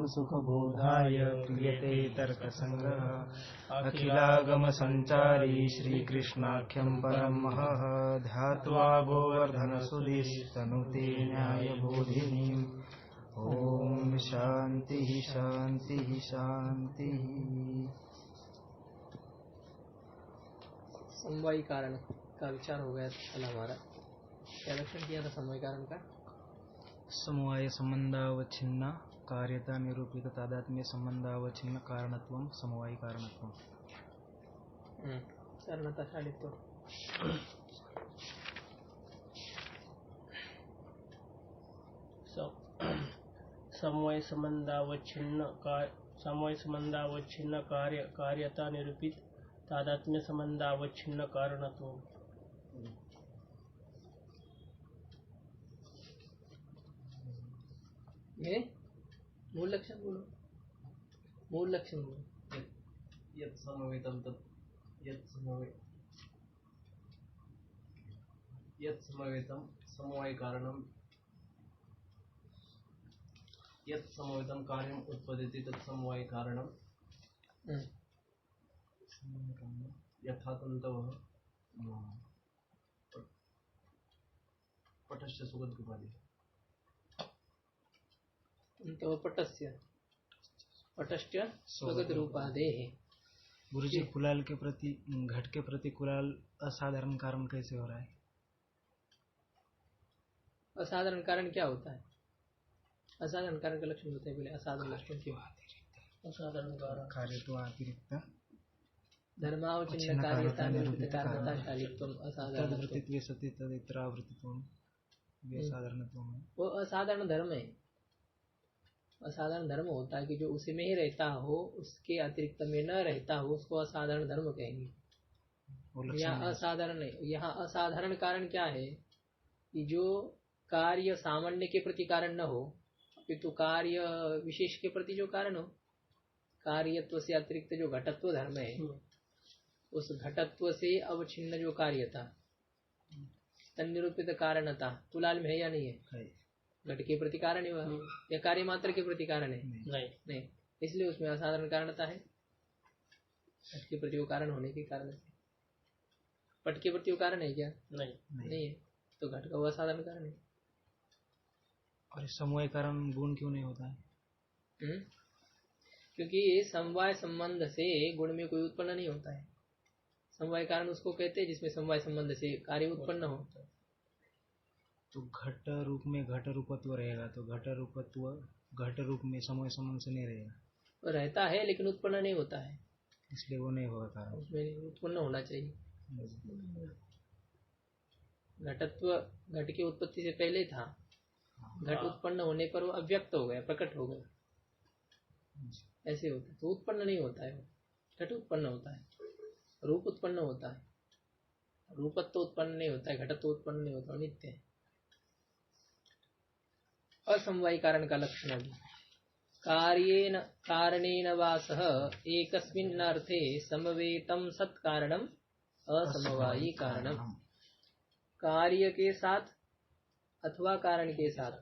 सुखबोधाय क्रियते तर्कसङ्ग्रहः अखिलागमसञ्चारी श्रीकृष्णाख्यं परं महः ध्यात्वा गोवर्धनसुधीस्तनुते न्यायबोधिनीम्। ओम शांति शांति शांति। समवायी कारण का विचार हो गया कल हमारा। क्या लक्षण किया था समवायी कारण का? समवाय संबंधावच्छिन्न कार्यता निरूपित तादात्म्य संबंधावच्छिन्न कारणत्वम समवायी कारणत्वम। शरणताशालित्व। समवाय संबंधावच्छिन्न कार्यता निरूपित तादात्म्य संबंधावच्छिन्न कारणत्वम। ये मूल लक्षण बोलो, मूल लक्षण बोलो। यत् समवेतम तत् यत् समवेतम समवाय कारणम यत् समवेतम कार्यम उत्पद्यते तत् समवाय कारणम यथा तन्तवः पटश्च सुगन्धरूपादि। तो पटस्य पटश्च स्वगतरूपादेः। गुरुजी, कुलाल के प्रति घट के प्रति कुलाल असाधारण कारण कैसे हो रहा है? असाधारण कारण क्या होता है? असाधारण कारण का लक्षण होता है पहले। असाधारण लक्षण क्यों? असाधारण कारण कार्य तो अतिरिक्त धर्मावचिन्न कार्यता निरूपित कारणताशालित्वम असाधारणत्वम सति तदित्रावृत्तित्वम असाधारणत्वम। वो असाधारण धर्म है। असाधारण धर्म होता है कि जो उसी में ही रहता हो, उसके अतिरिक्त में न रहता हो, उसको असाधारण धर्म कहेंगे। यहाँ असाधारण नहीं। यहाँ असाधारण कारण क्या है कि जो कार्य सामान्य के प्रति कारण न हो, अपितु कार्य विशेष के प्रति जो कारण हो। कार्यत्व से अतिरिक्त जो घटत्व धर्म है, उस घटत्व से अवच्छिन्न जो कार्यता तन्निरूपित कारणता कुलाल में है या नहीं है? घट के प्रति कारण है वह, या कार्य मात्र के प्रति कारण है? नहीं। इसलिए उसमें असाधारण कारणता है। घट के प्रति वो कारण होने के कारण से। पट के प्रति वो कारण है क्या? नहीं है। तो घट का वो असाधारण कारण है। और समवाय कारण गुण क्यों नहीं होता है? क्योंकि समवाय संबंध से गुण में कोई उत्पन्न नहीं होता है। समवाय कारण उसको कहते हैं जिसमें समवाय संबंध से कार्य उत्पन्न हो। तो घट रूप में घट रूपत्व रहेगा, तो घट रूपत्व घट रूप में समवाय संबंध से नहीं रहेगा। वो रहता है लेकिन उत्पन्न नहीं होता है, इसलिए वो नहीं होगा कारण। उसमें उत्पन्न होना चाहिए। घटत्व घट की उत्पत्ति से पहले था। घट उत्पन्न होने पर वो अव्यक्त हो गया, प्रकट हो गया, ऐसे होता है। तो उत्पन्न नहीं होता है। घट उत्पन्न होता है, रूप उत्पन्न होता है। रूपत्व उत्पन्न नहीं होता है, घटत्व उत्पन्न नहीं होता, नित्य है। असमवायी कारण का लक्षण भी कार्येन कारणेन वा सह एकस्मिन् अर्थे समवेतम सत्कारणम असमवायी कारणम। कार्य के साथ अथवा कारण के साथ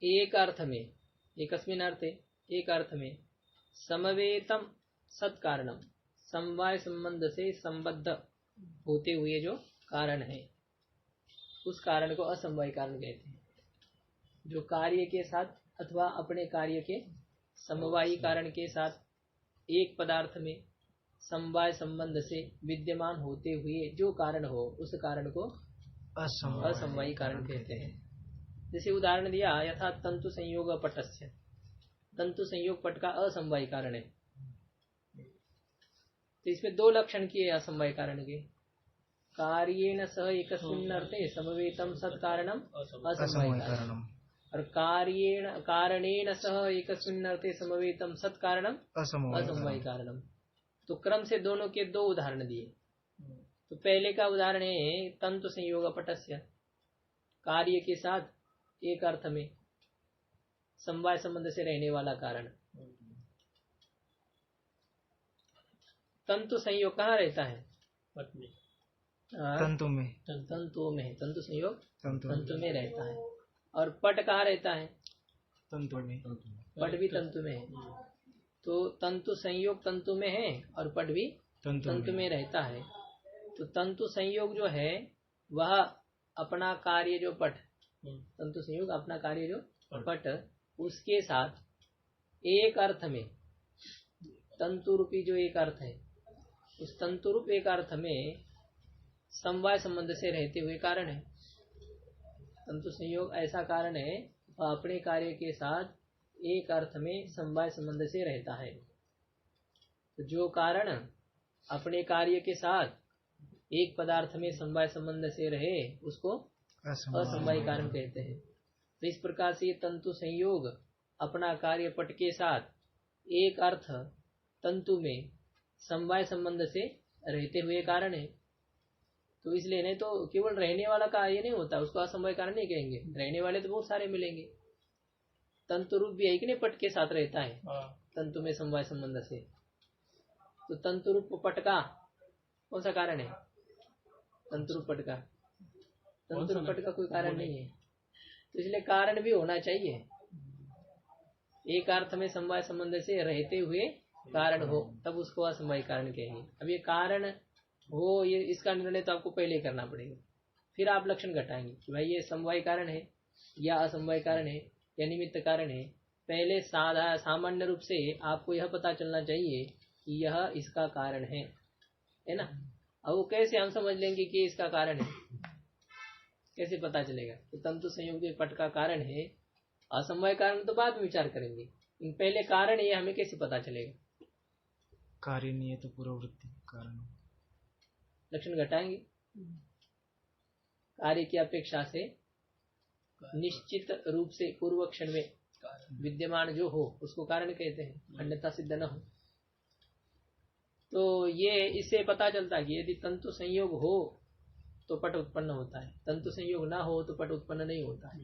एक अर्थ में, एकस्मिन् अर्थे एक अर्थ में, समवेतम सत्कारणम समवाय संबंध से संबद्ध होते हुए जो कारण है, उस कारण को असमवायी कारण कहते हैं। जो कार्य के साथ अथवा अपने कार्य के समवायी कारण के साथ एक पदार्थ में समवाय संबंध से विद्यमान होते हुए जो कारण हो, उस कारण को असमवायी कारण कहते हैं। जैसे उदाहरण दिया, यथा तंतु संयोग पटस्य। तंतु संयोग पट का असमवायी कारण है। तो इसमें दो लक्षण किए असमवायी कारण के। कार्येन सह एकस्मिन् अर्थे समवेतम सत्कारणम असमवायी कारणम, और कारणेन सह एकस्मिन् अर्थे समवेतम सत्कारणम असमवायी कारणम। तो क्रम से दोनों के दो उदाहरण दिए। तो पहले का उदाहरण है तंतु संयोग पटस्य, कार्य के साथ एक अर्थ में समवाय संबंध से रहने वाला कारण। तंतु संयोग कहाँ रहता है? पट में, तंतु में। तंतु संयोग तंतु में रहता है। और पट कहाँ रहता है? तंतु में। पट भी तंतु में है, तो तंतु संयोग तंतु में है और पट भी तंतु में रहता है। तो तंतु संयोग जो है वह अपना कार्य जो पट, तंतु संयोग अपना कार्य जो पट, उसके साथ एक अर्थ में तंतु रूपी जो एक अर्थ है, उस तंतु रूप एक अर्थ में समवाय संबंध से रहते हुए कारण है। तंतु संयोग ऐसा कारण है वह अपने कार्य के साथ एक अर्थ में समवाय संबंध से रहता है। तो जो कारण अपने कार्य के साथ एक पदार्थ में समवाय संबंध से रहे उसको असमवायी कारण कहते हैं। तो इस प्रकार से ये तंतु संयोग अपना कार्य पट के साथ एक अर्थ तंतु में समवाय संबंध से रहते हुए कारण है। तो इसलिए नहीं तो केवल रहने वाला कार्य नहीं होता, उसको असमवाय कारण नहीं कहेंगे। रहने वाले तो बहुत सारे मिलेंगे। तंतु रूप भी एक ने पट के साथ रहता है तंतु में समवाय संबंध से। तो तंतु रूप पट का कौन सा कारण है? तंतु रूप पट का, तंतु रूप पट का कोई कारण नहीं है। तो इसलिए कारण भी होना चाहिए, एक अर्थ में समवाय संबंध से रहते हुए कारण हो तब उसको असमवाय कारण कहेंगे। अब ये कारण हो, ये इसका निर्णय तो आपको पहले ही करना पड़ेगा, फिर आप लक्षण घटाएंगे कि भाई ये समवाय कारण है या असमवाय कारण है या निमित्त कारण है। पहले सामान्य रूप से आपको यह पता चलना चाहिए कि यह इसका कारण है ना। अब वो कैसे हम समझ लेंगे कि इसका कारण है, कैसे पता चलेगा? तो तंतु संयोग जो पट का कारण है, असमवाय कारण तो बाद में विचार करेंगे, पहले कारण ये हमें कैसे पता चलेगा? कार्य नहीं है तो पूर्ववृत्ति कारण, लक्षण घटाएंगे। कार्य की अपेक्षा से निश्चित रूप से पूर्व क्षण में विद्यमान जो हो उसको कारण कहते हैं, अन्यथा सिद्ध न हो। तो ये इससे पता चलता है कि यदि तंतु संयोग हो तो पट उत्पन्न होता है, तंतु संयोग ना हो तो पट उत्पन्न नहीं होता है।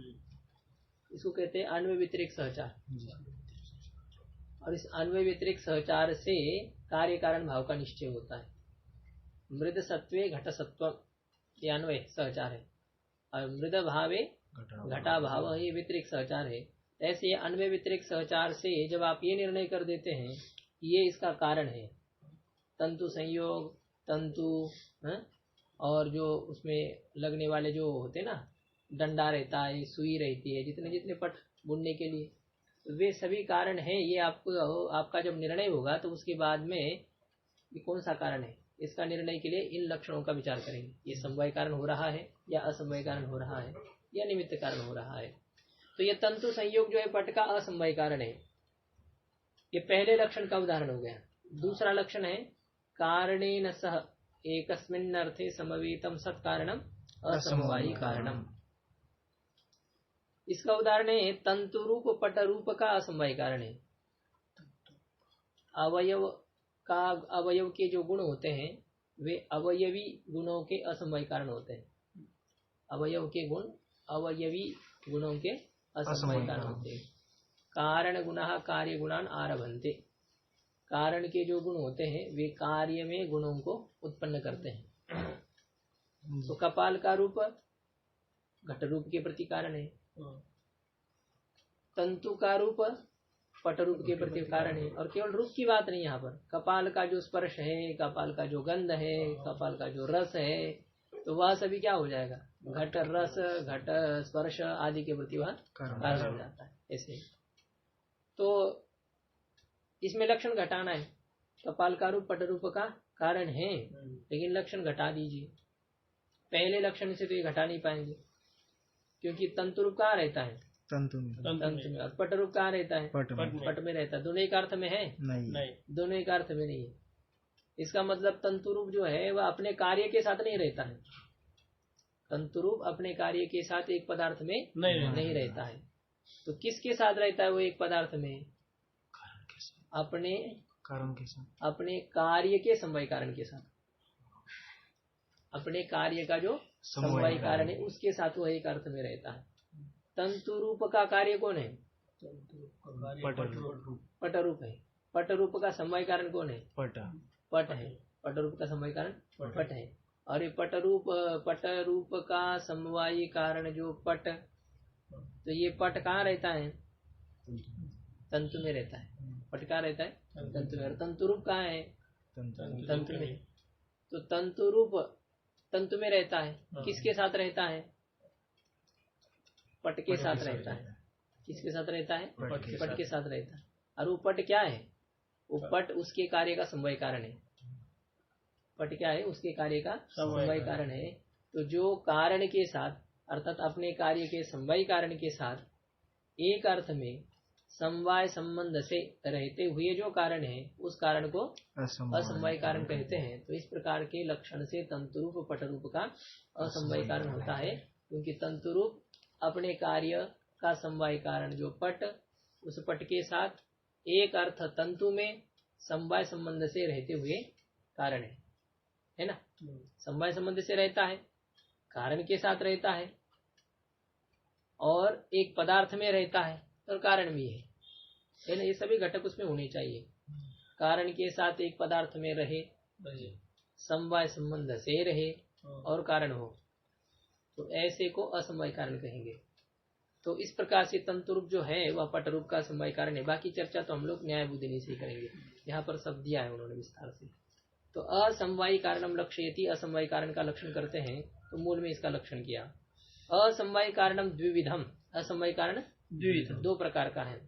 इसको कहते हैं अन्वय व्यतिरेक सहचार। और इस अन्वय व्यतिरेक सहचार से कार्य कारण भाव का निश्चय होता है। मृद सत्वे घट सत्वम ये अन्वय सहचार है, और मृद भावे घटा भाव ये व्यतिरेक सहचार है। ऐसे अन्वय व्यतिरेक सहचार से जब आप ये निर्णय कर देते हैं कि ये इसका कारण है, तंतु संयोग तंतु और जो उसमें लगने वाले जो होते ना, डंडा रहता है, सुई रहती है, जितने जितने पट बुनने के लिए, वे सभी कारण है। ये आपको आपका जब निर्णय होगा तो उसके बाद में ये कौन सा कारण है, इसका निर्णय के लिए इन लक्षणों का विचार करेंगे। ये समवाय कारण हो रहा है या असमवाय कारण हो रहा है या निमित्त कारण हो रहा है। तो ये तंतु संयोग जो है पट का असमवाय कारण है। ये पहले लक्षण का उदाहरण हो गया। दूसरा लक्षण है कारणेन सह एकस्मिन् अर्थे समवेतम सत्कारणम असमवायी कारणम। इसका उदाहरण है तंतु रूप पट रूप का असमवाय कारण है। अवयव के जो गुण होते हैं वे अवयवी गुणों के असमवाय कारण होते हैं। अवयव के गुण अवयवी गुणों के असमवाय कारण होते हैं। कारण गुणः कार्य गुणान आरभन्ते। कारण के जो गुण होते हैं वे कार्य में गुणों को उत्पन्न करते हैं। तो कपाल का रूप घट रूप के प्रति कारण है, तंतु का रूप पट रूप के प्रति कारण है। और केवल रूप की बात नहीं, यहाँ पर कपाल का जो स्पर्श है, कपाल का जो गंध है, कपाल का जो रस है, तो वह सभी क्या हो जाएगा? घट रस घट स्पर्श आदि के प्रति वह कारण हो जाता है। ऐसे तो इसमें लक्षण घटाना है। कपाल का रूप पट रूप का कारण है, लेकिन लक्षण घटा दीजिए। पहले लक्षण से तो ये घटा नहीं पाएंगे, क्योंकि तंतु रूप कहाँ रहता है? तंतु में। और पट रूप कहाँ रहता है? पट में रहता है। दोनों एक अर्थ में है? नहीं, दोनों एक अर्थ में नहीं है। इसका मतलब तंतु रूप जो है वह अपने कार्य के साथ नहीं रहता है। तंतु रूप अपने कार्य के साथ एक पदार्थ में नहीं रहता है। तो किसके साथ रहता है वो एक पदार्थ में? अपने कारण के साथ, अपने कार्य के समवाय कारण के साथ। अपने कार्य का जो समवाय कारण है उसके साथ वो एक अर्थ में रहता है। तंतु रूप का कार्य कौन है? पट रूप है। पट रूप का समवाय कारण कौन है? पट है। पट रूप का समवाय कारण पट है। और ये पट रूप का समवायी कारण जो पट, तो ये पट कहाँ रहता है? तंतु में रहता है, पट कहाँ रहता है? तंतु में। और तंतु रूप कहाँ है? तंतु में। तो तंतु रूप तंतु में रहता है, किसके साथ रहता है? पट के साथ रहता है। किसके साथ रहता है? पट के साथ रहता है। और वो पट क्या है? वो पट उसके कार्य का समवाय कारण है। पट क्या है? उसके कार्य का समवाय कारण है। तो जो कारण के साथ अर्थात अपने कार्य के समवाय कारण के साथ एक अर्थ में समवाय संबंध से रहते हुए जो कारण है उस कारण को असमवाय कारण कहते हैं। तो इस प्रकार के लक्षण से तंतुरूप पटरूप का असमवाय कारण होता है, क्योंकि तंतुरूप अपने कार्य का समवाय कारण जो पट, उस पट के साथ एक अर्थ तंतु में समवाय संबंध से रहते हुए कारण है ना? समवाय संबंध से रहता है, कारण के साथ रहता है और एक पदार्थ में रहता है और कारण भी है ना? ये सभी घटक उसमें होने चाहिए। कारण के साथ एक पदार्थ में रहे, समवाय संबंध से रहे और कारण हो, तो ऐसे को असमवाय कारण कहेंगे। तो इस प्रकार से तंतुरूप जो है वह पटरूप का समवाय कारण है। बाकी चर्चा तो हम लोग न्याय बुद्धि से ही करेंगे। यहाँ पर सब दिया है उन्होंने विस्तार से। तो असमवायी कारणम लक्ष्यति, असमवायी कारण का लक्षण करते हैं। तो मूल में इसका लक्षण किया। असमवायी कारणम द्विविधम, असमवायी कारण द्विविध, दो प्रकार का है।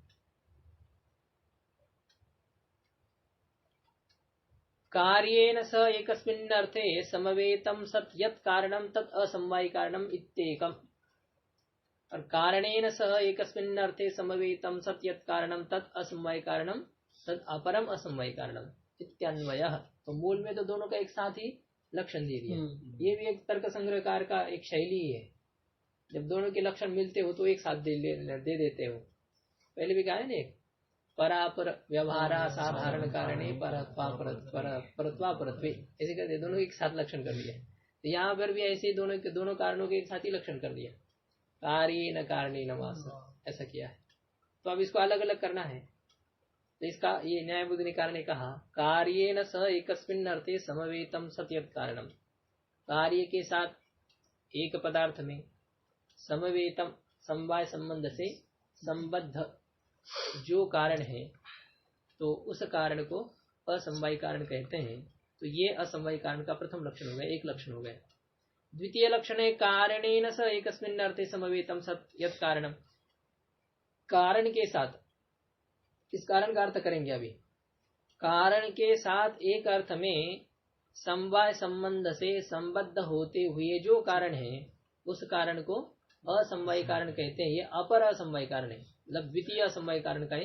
कार्येन स एकस्मिन् अर्थे समवेतम सत् यत् कारणम तत् असमवायी कारणम इत्येकम्। और कारणेन सह एकस्मिन् अर्थे समवेतम सत् यत् कारणम तत् असमवायी कारणम तत् अपरम असमवायी कारणम इत्यन्वयः। तो मूल में तो दोनों का एक साथ ही लक्षण दे दिया। ये भी एक तर्क संग्रहकार का एक शैली है। जब दोनों के लक्षण मिलते हो तो एक साथ दे देते हो। पहले भी कहा है ना, परापर व्यवहारा साधारण कारणे परत्वा परत्वे, ऐसे करते दोनों एक साथ लक्षण कर दिया। तो यहाँ पर भी ऐसे दोनों कारणों के एक साथ ही लक्षण कर दिया। कार्य न कारणे न वास, ऐसा किया है। तो अब इसको अलग अलग करना है। तो इसका ये न्याय बुद्धिकार ने कहा, कार्य न सह एकस्मिन् अर्थे समवेतम सत्यत कारणम, कार्य के साथ एक पदार्थ में समवेतम समवाय संबंध से संबद्ध जो कारण है, तो उस कारण को असमवायी कारण कहते हैं। तो ये असमवायी कारण का प्रथम लक्षण हो गया, एक लक्षण हो गया। द्वितीय लक्षण है कारणेन स एकस्मिन् अर्थे समवेतम सत् यत् कारणम, कारण के साथ, इस कारण का अर्थ करेंगे अभी। कारण के साथ एक अर्थ में समवाय संबंध से संबद्ध होते हुए जो कारण है उस कारण को असमवायी कारण कहते हैं। ये अपर असमवायी कारण है, मतलब द्वितीय असमवायी कारण का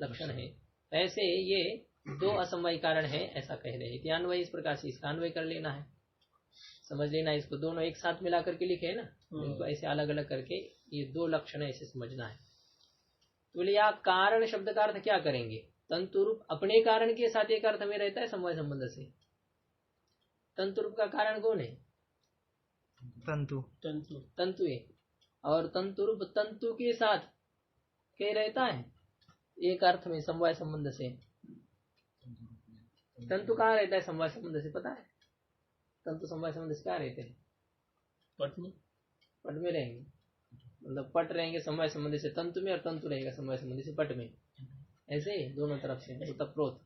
लक्षण है। ऐसे ये दो असमवायी कारण है ऐसा कह रहे हैं। अन्वय इस प्रकार से इसका अन्वय कर लेना है, समझ लेना। इसको दोनों एक साथ मिला करके लिखे है ना, इनको ऐसे अलग अलग करके ये दो लक्षण ऐसे समझना है। तो बोले यहाँ कारण शब्द का अर्थ क्या करेंगे? तंतुरूप अपने कारण के साथ एक अर्थ में रहता है समवाय संबंध से। तंतुरूप का कारण कौन है? तंतु है। और तंतुरूप तंतु के साथ क्या रहता है? एक अर्थ में समवाय संबंध से। तंतु कहाँ रहता है समवाय संबंध से, पता है? तंतु समवाय संबंध से कहाँ रहते हैं? पट में रहेंगे, मतलब पट रहेंगे समवाय संबंध से तंतु में, और तंतु रहेगा समवाय संबंध से पट में। ऐसे दोनों तरफ से ओतप्रोत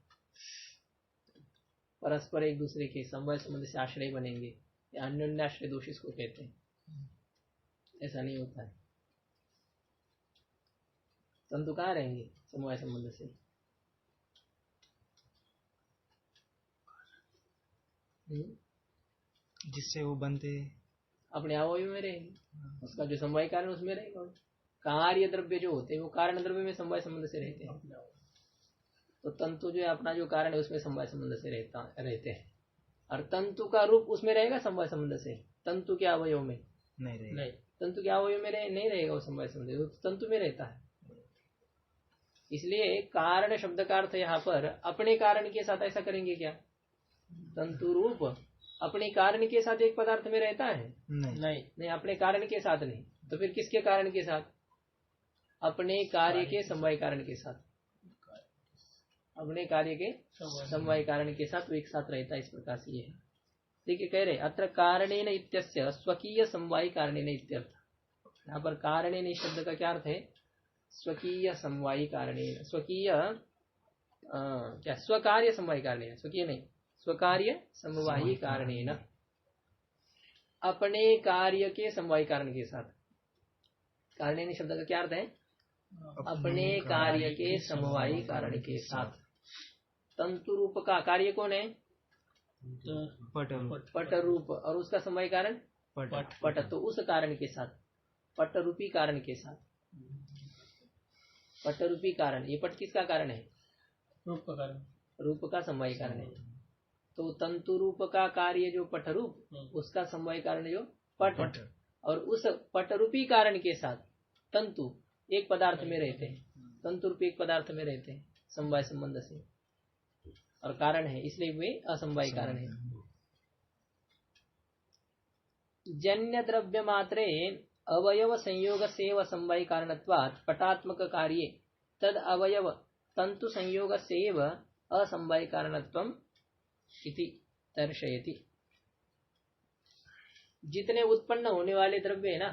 परस्पर एक दूसरे के समवाय संबंध से आश्रय बनेंगे, या अन्योन्याश्रय दोष इसको कहते हैं। ऐसा नहीं होता है। तंतु कहाँ रहेंगे समवाय संबंध से? जिससे वो बनते अपने अवयव में रहेंगे, उसका जो समवाय कारण उसमें रहेगा। कार्य द्रव्य जो होते हैं वो कारण द्रव्य में समवाय संबंध से रहते हैं। तो तंतु जो है अपना जो कारण है उसमें समवाय संबंध से रहते हैं। और तंतु का रूप उसमें रहेगा समवाय संबंध से, तंतु के अवयव में नहीं रहेगा। तंतु के अवयव में नहीं रहेगा वो समवाय संबंध, वो तंतु में रहता है। इसलिए कारण शब्द का अर्थ यहाँ पर अपने कारण के साथ ऐसा करेंगे क्या? तंतु रूप अपने कारण के साथ एक पदार्थ में रहता है? नहीं, अपने कारण के साथ नहीं। तो फिर किसके कारण के साथ? अपने कार्य के समवाय कारण के साथ। अपने कार्य के समवाय कारण के साथ वो एक साथ रहता है। इस प्रकार से ये है। देखिए कह रहे अत्र कारणेन इत्यस्य स्वकीय समवाय कारणेन इत्यर्थ। यहाँ पर कारणेन शब्द का क्या अर्थ है? स्वकीय समवायी कारणेन, स्वकीय क्या स्वकार्य समवायी कारणेन, स्वकीय नहीं, स्वकार्य समवायी कारणेन, अपने कार्य के समवायी कारण के साथ। कारणेन शब्द का क्या अर्थ है? अपने कार्य के समवायी कारण के साथ। तंतु रूप का कार्य कौन है? पट रूप, और उसका समवायी कारण पट। तो उस कारण के साथ, पट रूपी कारण के साथ, पट रूपी कारण, ये पट किसका कारण है? रूप का कारण, रूप का समवायी कारण है। तो तंतु रूप का कार्य जो पट रूप, उसका समवायी कारण जो पट, और उस पट रूपी कारण के साथ तंतु एक पदार्थ में रहते हैं, तंतु रूपी एक पदार्थ में रहते हैं समवाय संबंध से, और कारण है, इसलिए वे असमवायी कारण है। जन्य द्रव्य मात्रे अवयव संयोग सेव समवायी कारणत्वात् पटात्मक कार्ये तद अवयव तंतु संयोग सेव असमवायी कारणत्वम् इति दर्शयति। जितने उत्पन्न होने वाले द्रव्य है ना,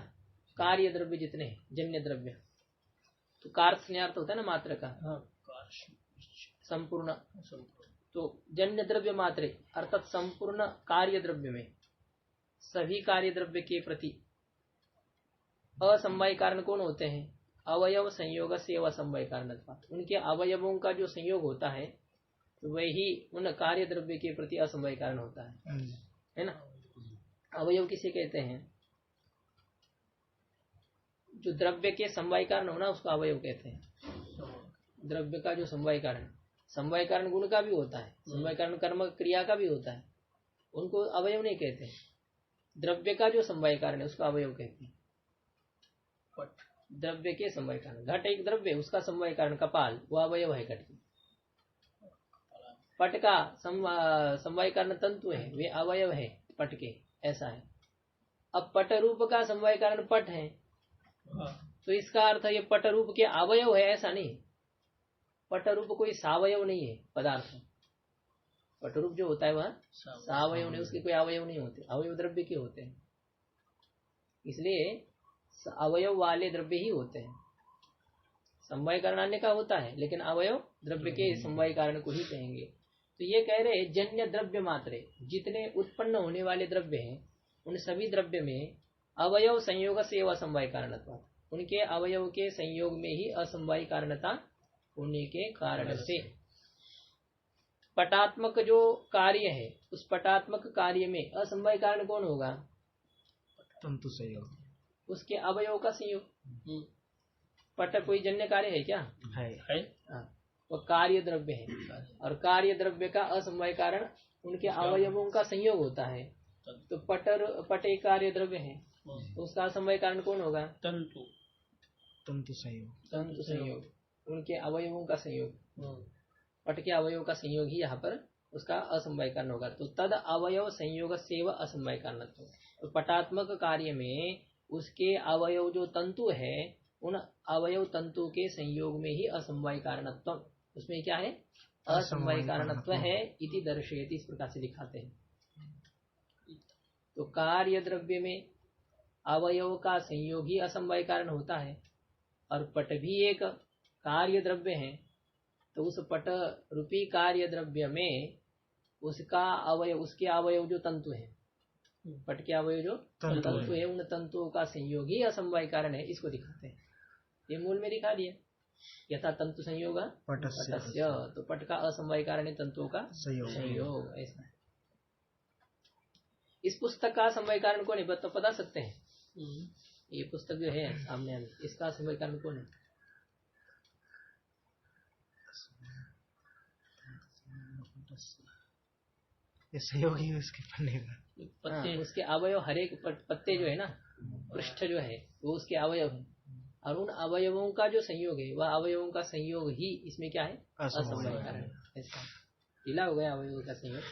कार्य द्रव्य जितने, जन्य द्रव्य, तो कार्य होता है ना मात्र का, संपूर्ण। तो जन्य द्रव्य मात्रे अर्थात संपूर्ण कार्य द्रव्य में, सभी कार्य द्रव्य के प्रति असमवायी कारण कौन होते हैं? अवयव संयोग से असमवायी कारण, उनके अवयवों का जो संयोग होता है वही उन कार्य द्रव्य के प्रति असमवायी कारण होता है ना। अवयव किसे कहते हैं? जो द्रव्य के समवायी कारण हो ना, उसको अवयव कहते हैं। द्रव्य का जो समवायी कारण, समवायी कारण गुण का भी होता है, समवायी कारण कर्म क्रिया का भी होता है, उनको अवयव नहीं कहते। द्रव्य का जो समवायी कारण है उसको अवयव कहते हैं। द्रव्य के समवायी कारण, घट एक द्रव्य, उसका समवायी कारण कपाल, वो अवयव है घट की। पट का समवायी कारण तंतु है, वे अवयव है पट के, ऐसा है। अब पट रूप का समवायी कारण पट है, तो इसका अर्थ ये पट रूप के अवयव है ऐसा नहीं। पट रूप कोई सावयव नहीं है पदार्थ। पट रूप जो होता है वह सावयव नहीं, उसके कोई अवयव नहीं होते, अवयव द्रव्य के होते हैं। इसलिए अवयव वाले द्रव्य ही होते हैं। समवायी कारण अन्य का होता है, लेकिन अवयव द्रव्य के समवायी कारण को ही कहेंगे। तो ये कह रहे जन्य द्रव्य मात्रे, जितने उत्पन्न होने वाले द्रव्य हैं उन सभी द्रव्य में अवयव संयोग से असमवायी कारणता, उनके अवयव के संयोग में ही असमवायी कारणता होने के कारण से पटात्मक जो कार्य है, उस पटात्मक कार्य में असमवायी कारण कौन होगा? तंतु संयोग, उसके अवयव का संयोग। पट कोई जन्य कार्य है क्या? है। वो कार्य द्रव्य है, और कार्य द्रव्य का असमवाय कारण उनके अवयवों का संयोग होता है। तो पट एक कार्य द्रव्य है, तो उसका असमवाय कारण कौन होगा? तंतु संयोग, तंतु संयोग, उनके अवयवों का संयोग, पट के अवयव का संयोग ही यहाँ पर उसका असमवाय कारण होगा। तो तद अवयव संयोग सेव असमवाय कारण। तो पटात्मक कार्य में उसके अवयव जो तंतु है, उन अवयव तंतु के संयोग में ही असमवाय कारणत्व, उसमें क्या है? असमवाय कारणत्व है। इति दर्शयति, इस प्रकार से दिखाते हैं। तो कार्य द्रव्य में अवयव का संयोग ही असमवाय कारण होता है, और पट भी एक कार्य द्रव्य है। तो उस पट रूपी कार्य द्रव्य में उसका अवयव, उसके अवयव जो तंतु है, पट के अवयव जो तंतु है, उन तंतुओं का संयोग ही असमवाय कारण है, इसको दिखाते हैं। ये मूल में दिखा दिया, यथा तंतु संयोग पटस्य, तो पट का असमवाय कारण है तंतुओं का संयोग, ऐसा है। इस पुस्तक का असमवाय कारण कौन है? तो बता सकते हैं? ये पुस्तक जो है सामने, इसका असमवाय कारण कौन है? ये सहयोग ही उसके पन्ने का पत्ते, उसके अवयव, हर एक पत्ते जो है ना, पृष्ठ जो है वो उसके अवयव है, और उन अवयवों का जो संयोग है वह अवयवों का संयोग ही इसमें क्या है? असमवाय कारण। ऐसा ढीला हो गया अवयवों का संयोग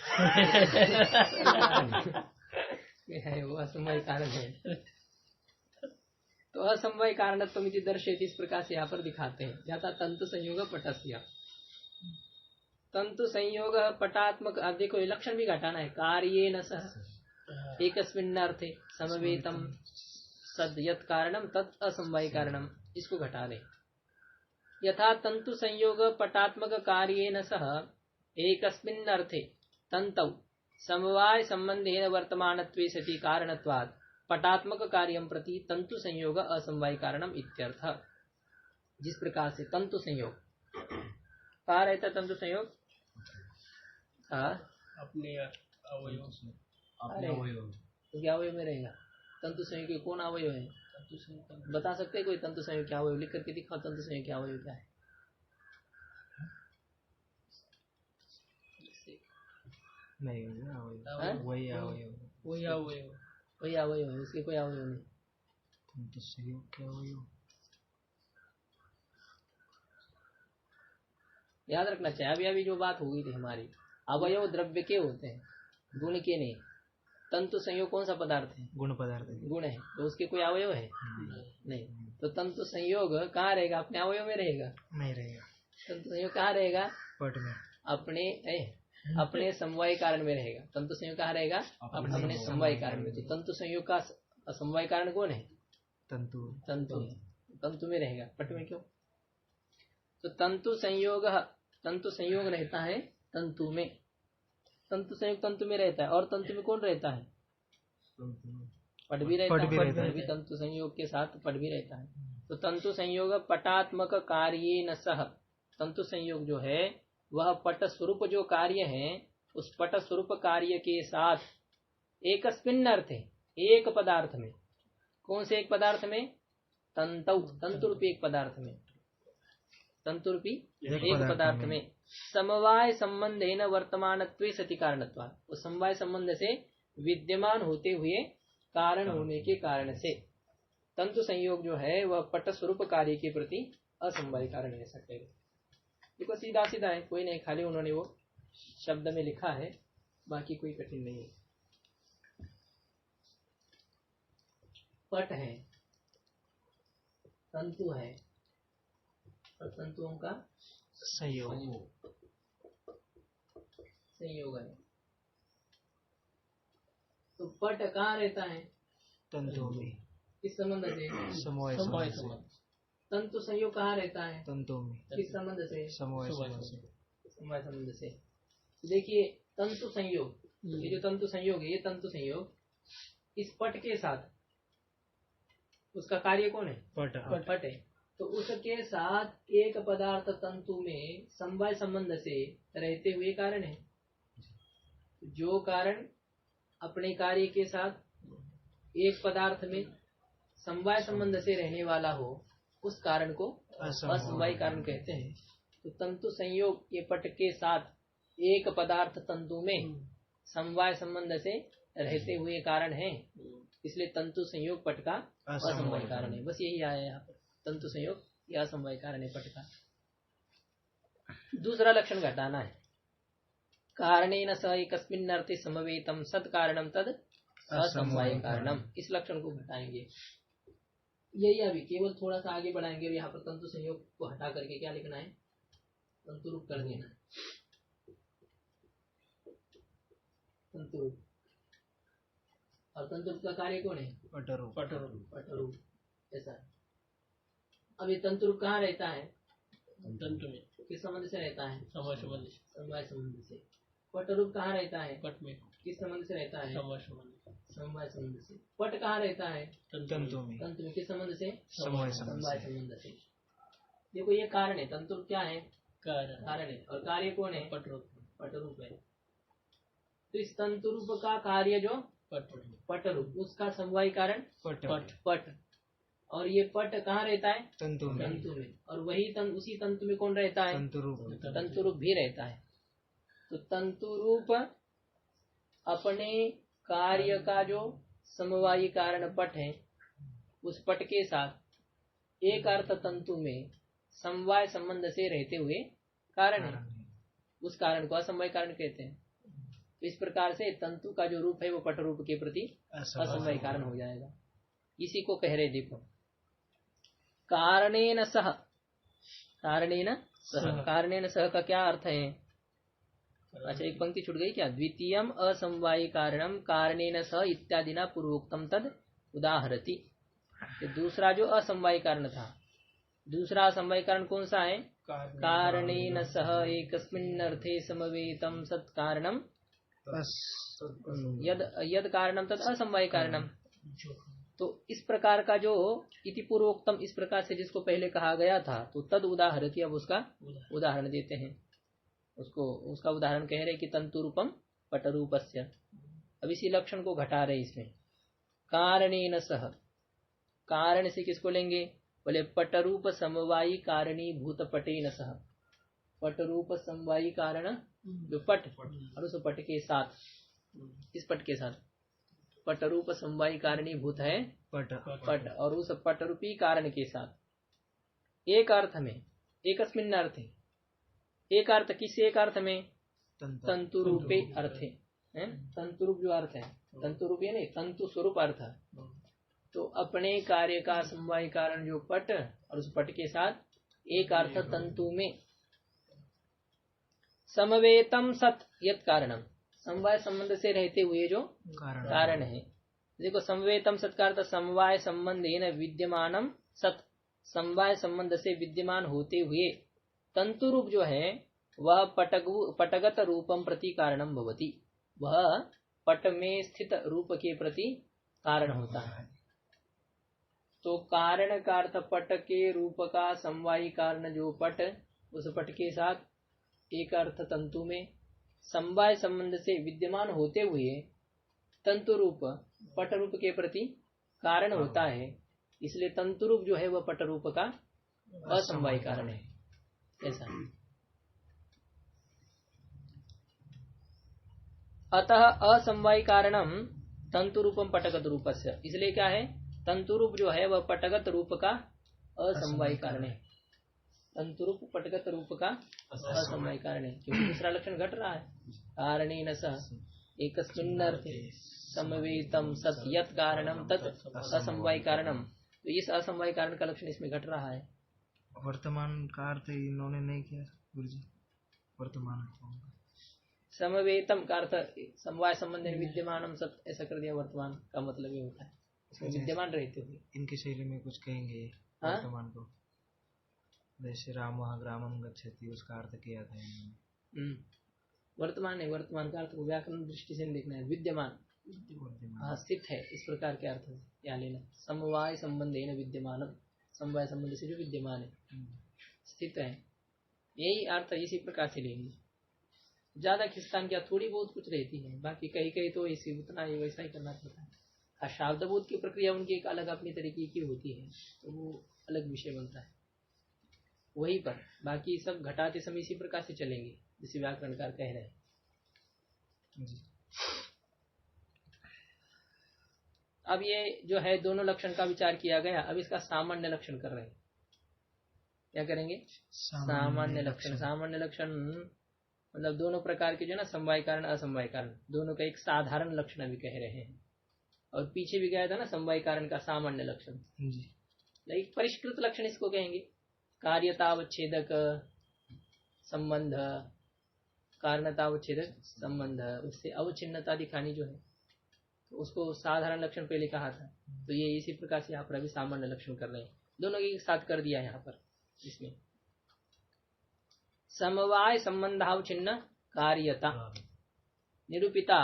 है, वो असमवाय कारण है। तो असमवाय कारण तुम दर्शयति, इस प्रकार से यहाँ पर दिखाते हैं। जाता तंतु संयोग पटस्य, तंतु संयोग पटात्मक। अब देखो ये लक्षण भी घटाना है। कार्येन सह एकस्मिन्नर्थे समवेतम सद यत् कारणम तत् असमवाय कारणम, इसको घटा रहे। यथा तंतु संयोग पटात्मक कार्येन सह एकस्मिन् अर्थे तन्तौ समवाय संबंधेन वर्तमानत्वे सति कारणत्वात् पटात्मक कार्यं प्रति तंतु संयोग असमवाय कारणम इत्यर्थ। जिस प्रकार से तंतु संयोग कहाँ रहता है, तंतु संयोग अपने अवयव तो क्या अवयव में रहेगा? तंतु संयोग के कौन अवयव है? बता सकते हैं कोई तंतु संयोग क्या अवयव? लिख करके दिखाओ तंतु संयोग क्या अवयव क्या है। नहीं वही अवयव है, उसके कोई अवयव नहीं। तंतु संयोग क्या अवयव? याद रखना चाहिए। अभी जो बात हो गई थी हमारी, अवयव द्रव्य के होते हैं, गुण के नहीं। तंतु संयोग कौन सा पदार्थ है? गुण पदार्थ है। गुण है, तो उसके कोई अवयव है? नहीं। तो तंतु संयोग कहाँ रहेगा? अपने अवयव में रहेगा? नहीं रहेगा। तंतु संयोग कहाँ रहेगा? पट में। अपने समवाय कारण में रहेगा। तंतु संयोग कहाँ रहेगा? अपने समवाय कारण में। तो तंतु संयोग का समवाय कारण कौन है? तंतु में रहेगा, पट में क्यों? तो तंतु संयोग रहता है तंतु में। तंतु संयोग तंतु में रहता है, और तंतु में कौन रहता है? पट भी रहता है। पट भी तंतु संयोग के साथ पट भी रहता है। तो तंतु संयोग पटात्मक कार्येन सह, तंतु संयोग जो है वह पट स्वरूप जो कार्य है, उस पट स्वरूप कार्य के साथ एकस्मिन् अर्थे, एक पदार्थ में। कौन से एक पदार्थ में? तंतु रूपी एक पदार्थ में। तंतु रूपी एक पदार्थ में समवाय संबंधेन वर्तमानत्वे सति कारणत्वात्, उस समवाय संबंध से विद्यमान होते हुए कारण होने के कारण से तंतु संयोग जो है वह पट स्वरूप कार्य के प्रति असमवाय कारण है सकते। देखो सीधा सीधा है, कोई नहीं, खाली उन्होंने वो शब्द में लिखा है, बाकी कोई कठिन नहीं है। पट है, तंतु है, और तंतुओं का संयोग है। तो पट कहाँ रहता है? तंतु में। किस संबंध से? समवाय संबंध। तंतु संयोग कहाँ रहता है? तंतु में। किस संबंध से? समवाय संबंध से। देखिए तंतु संयोग, ये जो तंतु संयोग है, ये तंतु संयोग इस पट के साथ, उसका कार्य कौन है? पट है। तो उसके साथ एक पदार्थ तंतु में समवाय संबंध से रहते हुए कारण है। जो कारण अपने कार्य के साथ एक पदार्थ में समवाय संबंध से रहने वाला हो, उस कारण को असमवाय कारण कहते हैं। तो तंतु संयोग ये पट के साथ एक पदार्थ तंतु में समवाय संबंध से रहते हुए कारण है, इसलिए तंतु संयोग पट का असमवाय कारण है। बस यही आया यहाँ पर, तंतु संयोग या असमवाय कारण है पट का। दूसरा लक्षण घटाना है, कारणेन स एकस्मिन् अर्थे समवेतम सत् कारणम तद असमवाय कारणम। इस लक्षण को घटाएंगे। यही अभी केवल थोड़ा सा आगे बढ़ाएंगे। यहाँ पर तंतु संयोग को हटा करके क्या लिखना है? तंतु रूप कर देना है। तंतु रूप, और तंतु रूप का कार्य कौन है? पटरूप। ऐसा। अब ये तंतु रूप कहाँ रहता है? तंतु में। किस संबंध से रहता है? समवाय संबंध से। पटरूप कहाँ रहता है? पट में। किस संबंध से रहता है? समवाय संबंध से। पट कहाँ रहता है? तंतु में। तंतु में किस संबंध से? समवाय संबंध से। देखो ये कारण है, तंतु रूप क्या है? कारण है, और कार्य कौन है? पटरूप है। तो इस तंतु रूप का कार्य जो पटरूप, उसका समवाय कारण पट। और ये पट कहाँ रहता है? तंतु में। और वही उसी तंतु में कौन रहता है? तंतु रूप भी रहता है। तो तंतु रूप अपने कार्य का जो समवायी कारण पट है, उस पट के साथ एक अर्थ तंतु में समवाय संबंध से रहते हुए कारण है, उस कारण को असमवाय कारण कहते हैं। तो इस प्रकार से तंतु का जो रूप है वो पट रूप के प्रति असमवाय कारण हो जाएगा। इसी को कह रहे, देखो कारणेन सह। कारणेन सह का क्या अर्थ है? अच्छा एक पंक्ति छूट गई क्या? द्वितीयम असमवायी कारणम कारणेन सह इत्यादि ना पूर्वोक्तम तद उदाहरति। तो दूसरा जो असमवायी कारण था, दूसरा असमवाय कारण कौन सा है? कारणेन सह एकस्मिन्नर्थे समवेतम सत् कारणम यद कारणम तद असमवाय कारणम। तो इस प्रकार का जो इति पूर्वोक्तम इस प्रकार से जिसको पहले कहा गया था, तो तद उदाहरति, अब उसका उदाहरण देते हैं। उसका उदाहरण कह रहे कि तंतु रूपम पटरूपस्य। अब इसी लक्षण को घटा रहे इसमें। कारणेन सह, कारण से किसको लेंगे? बोले पटरूप समवायी कारणी भूत पटेन सह। पटरूप समवायी कारण जो पट और उस पट के साथ, इस पट के साथ पटरूप समवायी कारणी भूत है पट और उस पट रूपी कारण के साथ एक अर्थ में, एकस्मिन् अर्थे, एक अर्थ किस एक अर्थ में? तंतु रूपे अर्थे। तंतु रूप जो अर्थ है, तंतु रूप है नहीं, तंतु स्वरूप अर्थ है। तो अपने कार्य का समवाय कारण जो पट और उस पट के साथ एक अर्थ तंतु में समवेतम सत यत् कारणम, समवाय संबंध से रहते हुए जो कारण है। देखो समवेतम सत का अर्थ समवाय संबंधेन विद्यमानम सत, समवाय संबंध से विद्यमान होते हुए तंतु रूप जो है वह पटगत रूपम प्रति कारणम भवति, वह पट में स्थित रूप के प्रति कारण होता है। तो कारण का अर्थ पट के रूप का समवायी कारण जो पट, उस पट के साथ एक अर्थ तंतु में समवाय संबंध से विद्यमान होते हुए तंतु रूप पट रूप के प्रति कारण होता है। इसलिए तंतु रूप जो है वह पट रूप का असमवाय कारण है। ऐसा अतः असमवाय कारणम तंतु रूपम पटगत रूपस्य, इसलिए क्या है? तंतु रूप जो है वह पटगत रूप का असमवाय कारण है। तंतु रूप पटगत रूप का असमवाय कारण है, क्योंकि दूसरा लक्षण घट रहा है। कारणेन सह एकस्मिन्नर्थे समवेतम सत् यत् कारणम तत् असमवाय कारणम। तो इस असमवाय कारण का लक्षण इसमें घट रहा है। वर्तमान का अर्थ इन्होंने नहीं किया गुरुजी। वर्तमान समवेतम का अर्थ समवाय संबंध विद्यमानम सत, ऐसा कर दिया। वर्तमान का मतलब ये होता है इसमें विद्यमान रहते हुए। इनकी शैली में कुछ कहेंगे वर्तमान को, जैसे रामः ग्रामम गच्छति, उसका अर्थ किया था इन्होंने। वर्तमान नहीं, वर्तमान का अर्थ व्याकरण दृष्टि से देखना है। विद्यमान, हाँ स्थित है, इस प्रकार के अर्थ यहाँ लेना। समवाय संबंधेन विद्यमान, समवाय संबंध से जो विद्यमान है, स्थित है, यही अर्थ इसी प्रकार से लेंगे। ज्यादा खिस्तान क्या, थोड़ी बहुत कुछ रहती है, बाकी कहीं कहीं तो इसी उतना ही वैसा ही करना पड़ता है। शब्दबोध की प्रक्रिया उनकी एक अलग अपनी तरीके की होती है, तो वो अलग विषय बनता है वहीं पर। बाकी सब घटाते समय इसी प्रकार से चलेंगे जैसे व्याकरणकार कह रहे हैं। अब ये जो है दोनों लक्षण का विचार किया गया। अब इसका सामान्य लक्षण कर रहे हैं। क्या करेंगे? सामान्य लक्षण। सामान्य लक्षण मतलब दोनों प्रकार के जो ना समवाय कारण असमवाय कारण, दोनों का एक साधारण लक्षण भी कह रहे हैं। और पीछे भी गया था ना समवाय कारण का सामान्य लक्षण, एक परिष्कृत लक्षण इसको कहेंगे। कार्यतावच्छेदक संबंध, कारणतावच्छेदक संबंध, उससे अवच्छिन्नता दिखानी जो है, तो उसको साधारण लक्षण पहले कहा था। तो ये इसी प्रकार से यहाँ पर अभी सामान्य लक्षण कर रहे हैं। दोनों के साथ कर दिया यहाँ पर। इसमें समवाय संबंधावच्छिन्न कार्यता निरूपिता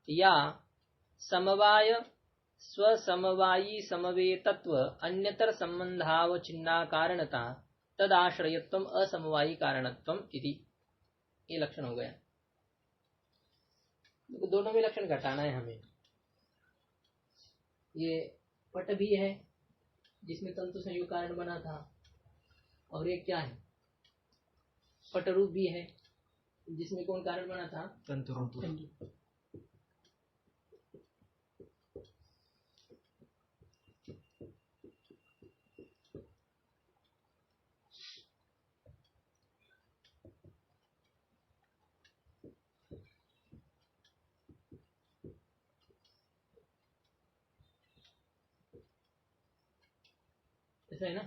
या समवाय स्वसमवायी समवेतत्व अन्यतर संबंधावच्छिन्ना कारणता तदाश्रयत्वम असमवायी कारणत्वम इति, ये लक्षण हो गया। तो दोनों में लक्षण घटाना है हमें। ये पट भी है जिसमें तंतु संयोग कारण बना था, और एक क्या है? पटरूप भी है जिसमें कौन कारण बना था? तंतु रूप। ऐसा है ना।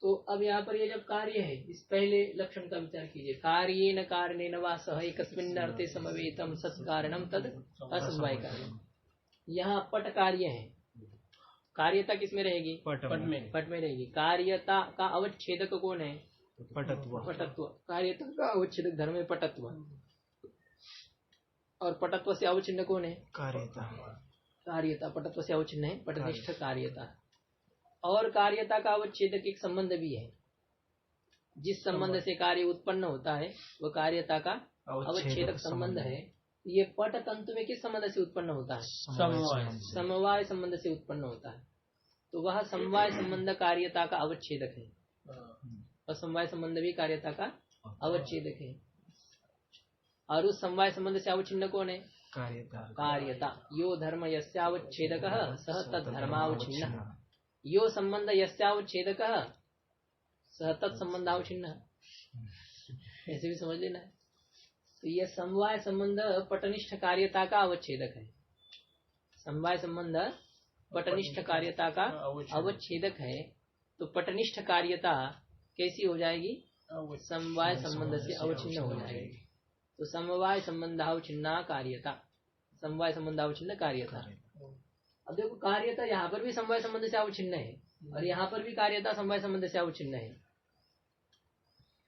तो अब यहाँ पर ये जब कार्य है, इस पहले लक्षण का विचार कीजिए। कार्येन कारणेन वा सह एकस्मिन् अर्थे समवेतम सत् कारणम तद असमवाय कारण। यहाँ पट कार्य है कार्यता किसमें रहेगी? पट में। पट में रहेगी। कार्यता का अवच्छेदक कौन है? पटत्व। पटत्व। कार्यता का अवच्छेदक धर्म है पटत्व, और पटत्व से अवच्छिन्न कौन है? कार्यता। कार्यता पटत्व से अवच्छिन्न है पटनिष्ठ कार्यता। और कार्यता का अवच्छेदक एक संबंध भी है, जिस संबंध से कार्य उत्पन्न होता है वह कार्यता का अवच्छेदक संबंध है। ये पट तंतु में किस संबंध से उत्पन्न होता है? समवाय संबंध से उत्पन्न होता है। तो वह समवाय संबंध कार्यता का अवच्छेदक है, और समवाय संबंध भी कार्यता का अवच्छेदक है। और उस समवाय संबंध से अवच्छिन्न कौन है? कार्यता। यो धर्म यस्यावच्छेदकः सह तद्धर्मावच्छिन्नः। यो संबंध यस्यावच्छेदकः सह तत्संबंधावच्छिन्नः। ऐसे भी समझ लेना है। तो यह समवाय संबंध पटनिष्ठ कार्यता का अवच्छेदक है। समवाय संबंध पटनिष्ठ कार्यता का अवच्छेदक है। तो पटनिष्ठ कार्यता कैसी हो जाएगी? समवाय संबंध से अवच्छिन्न हो जाएगी। तो समवाय संबंधावच्छिन्ना कार्यता, समवाय संबंधावच्छिन्न कार्यता। अब देखो कार्यता यहाँ पर भी समवाय संबंध से अवच्छिन्न है, और यहाँ पर भी कार्यता समवाय संबंध से अवच्छिन्न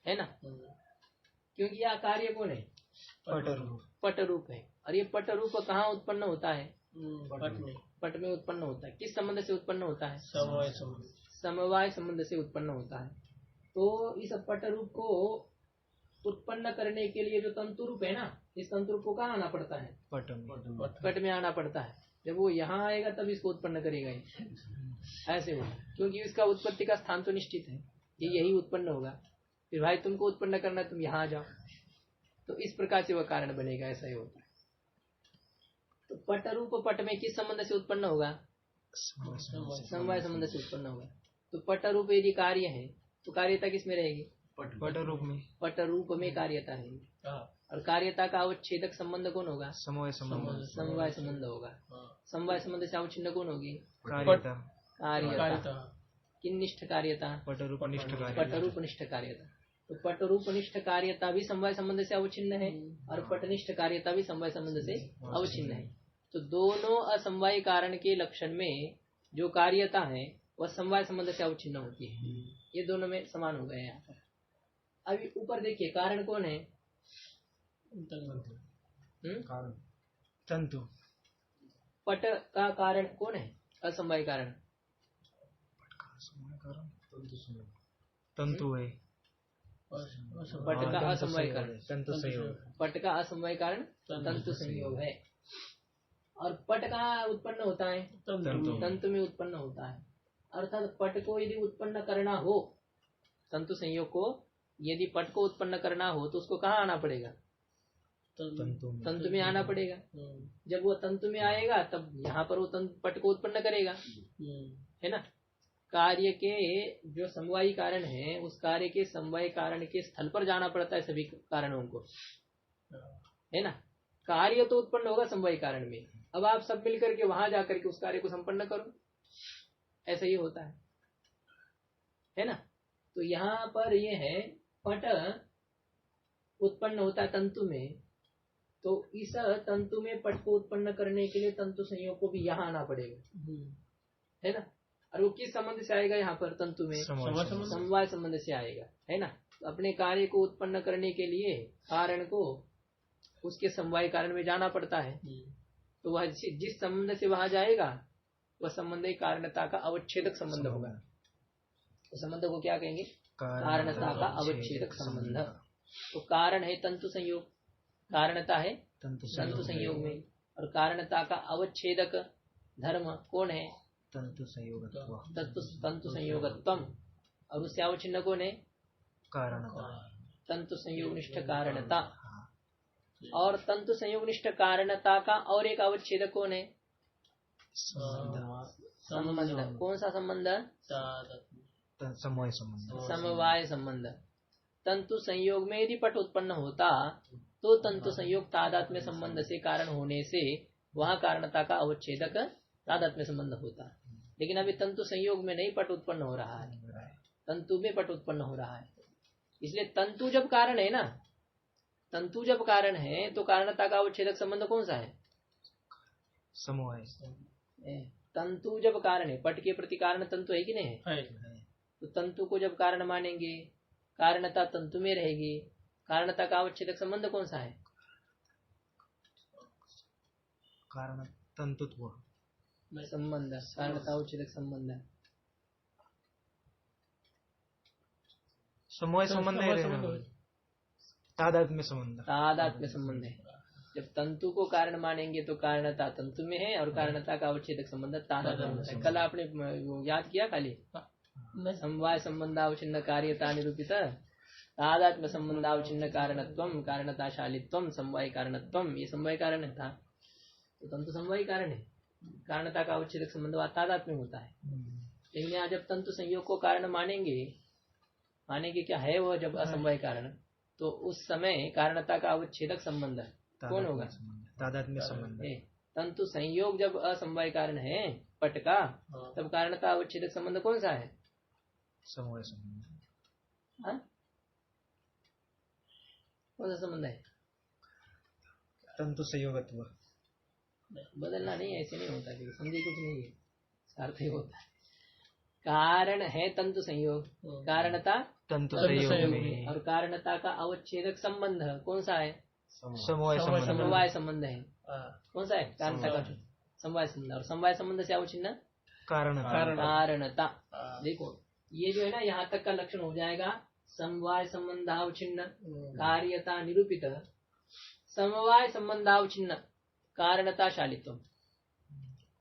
है ना? क्योंकि यह कार्य कौन है? पट रूप है। और ये पट रूप कहाँ उत्पन्न होता है? पट में उत्पन्न होता है। किस संबंध से उत्पन्न होता है? समवाय संबंध से उत्पन्न होता है। तो इस पट रूप को उत्पन्न करने के लिए जो तंतु रूप है ना, इस तंतु रूप को कहाँ आना पड़ता है? पट में आना पड़ता है। जब वो यहाँ आएगा तब इसको उत्पन्न करेगा ये। ऐसे हो, क्योंकि इसका उत्पत्ति का स्थान तो निश्चित है कि यही उत्पन्न होगा। फिर भाई तुमको उत्पन्न करना, तुम यहाँ आ जाओ, तो इस प्रकार से वह कारण बनेगा। ऐसा ही होता है। तो पट रूप पट में किस संबंध से उत्पन्न होगा? समवाय संबंध से उत्पन्न होगा। तो पट रूप यदि कार्य है तो कार्यता किस में रहेगी? पट रूप में। पट रूप में कार्यता है। और कार्यता का अवच्छेदक संबंध कौन होगा? समवाय संबंध। समवाय संबंध होगा। समवाय संबंध से अवच्छिन्न कौन होगी? कार्यता। किन निष्ठ कार्यता? पटरूपनिष्ठ कार्यता। तो पटरूपनिष्ठ कार्यता भी समवाय संबंध से अवच्छिन्न है, और पटनिष्ठ कार्यता भी समवाय संबंध से अवच्छिन्न है। तो दोनों असमवाय कारण के लक्षण में जो कार्यता है वह समवाय संबंध से अवच्छिन्न होती है। ये दोनों में समान हो गए यहाँ पर। अभी ऊपर देखिए, कारण कौन है? तंतु। पट का कारण कौन है? असमवाय कारण। तंतु है। पट का असमवाय कारण तंतु संयोग। पट का असमवाय कारण तंतु संयोग है। और पट कहाँ उत्पन्न होता है? तंतु में उत्पन्न होता है। अर्थात पट को यदि उत्पन्न करना हो, तंतु संयोग को यदि पट को उत्पन्न करना हो तो उसको कहाँ आना पड़ेगा? तंतु में आना पड़ेगा। जब वो तंतु में आएगा तब यहाँ पर वो पट को उत्पन्न करेगा, है ना? कार्य के जो समवायी कारण है उस कार्य के समवाय कारण के स्थल पर जाना पड़ता है सभी कारणों को, है ना? कार्य तो उत्पन्न होगा समवायी कारण में। अब आप सब मिलकर के वहां जाकर के उस कार्य को संपन्न करो, ऐसा ही होता है ना? तो यहाँ पर ये है पट उत्पन्न होता है तंतु में, तो इस तंतु में पट को उत्पन्न करने के लिए तंतु संयोग को भी यहाँ आना पड़ेगा, है ना? और वो किस संबंध से आएगा? यहाँ पर तंतु में समवाय संबंध से आएगा, है ना? तो अपने कार्य को उत्पन्न करने के लिए कारण को उसके समवाय कारण में जाना पड़ता है। तो वह जिस संबंध से वहां जाएगा वह संबंध कारणता का अवच्छेदक संबंध होगा। तो संबंध को क्या कहेंगे? कारणता का अवच्छेदक संबंध। तो कारण है तंतु संयोग, कारणता है तंतु संयोग में, और कारणता का अवच्छेदक धर्म कौन है? तंतु संयोगत्व। तंतु संयोगत्वम। और उससे अवच्छिन्न कौन है? कारणता। तंतु संयोगनिष्ठ कारणता। और तंतु संयोगनिष्ठ कारणता का और एक अवच्छेदक कौन है? संबंध। कौन सा संबंध? समवाय संबंध। समवाय संबंध। तंतु संयोग में यदि पट उत्पन्न होता तो तंतु संयोग तादात्म्य संबंध से कारण होने से वहां कारणता का अवच्छेदक तादात्म्य संबंध होता। लेकिन अभी तंतु संयोग में नहीं पट उत्पन्न हो रहा है, तंतु में पट उत्पन्न हो रहा है। इसलिए तंतु जब कारण है ना, तंतु जब कारण है तो कारणता का अवच्छेदक संबंध कौन सा है? समवाय। तंतु जब कारण है, पट के प्रति कारण तंतु है कि नहीं है? तो तंतु को जब कारण मानेंगे, कारणता तंतु में रहेगी। कारणता का अवच्छेदक संबंध कौन सा है? कारण तंतुत्व संबंध, कारणता अवच्छेदक संबंध, समवाय संबंध है, तादात्म्य संबंध, तादात्म्य संबंध है। जब तंतु को कारण मानेंगे तो कारणता तंतु में है और कारणता का अवच्छेदक संबंध तादात्म्य में है। कल आपने याद किया खाली समवाय संबंधावच्छिन्न कार्यता निरूपित तादात्म्य संबंधावच्छिन्न कारणत्वम कारणताशालित्वम समवाय कारणत्वम, ये समवाय कारण था। तो तंतु समवाय कारण है, कारणता का अवच्छेदक संबंध तादात्म्य होता है। लेकिन यहाँ जब तंतु संयोग को कारण मानेंगे क्या है वो, जब असमवाय कारण, तो उस समय कारणता का अवच्छेदक संबंध कौन होगा? तादात्म्य संबंध। तंतु संयोग जब असमवाय कारण है पट का, तब कारणता अवच्छेदक संबंध कौन सा है? समवाय संबंध। कौन सा संबंध है? तंतु संयोगत्व। बदलना नहीं, ऐसे नहीं होता, समझे कुछ नहीं है, अर्थ ही होता है। कारण है तंतु संयोग, कारणता तंतु संयोग, और कारणता का अवच्छेदक संबंध कौन सा है? समवाय संबंध है। कौन सा है? कारणता का समवाय संबंध, और समवाय संबंध से अवच्छिन्न कारणता। देखो ये जो है ना, यहाँ तक का लक्षण हो जाएगा। समवाय संबंधावच्छिन्न कार्यता निरूपित समवाय संबंधावच्छिन्न कारणताशालित्वम,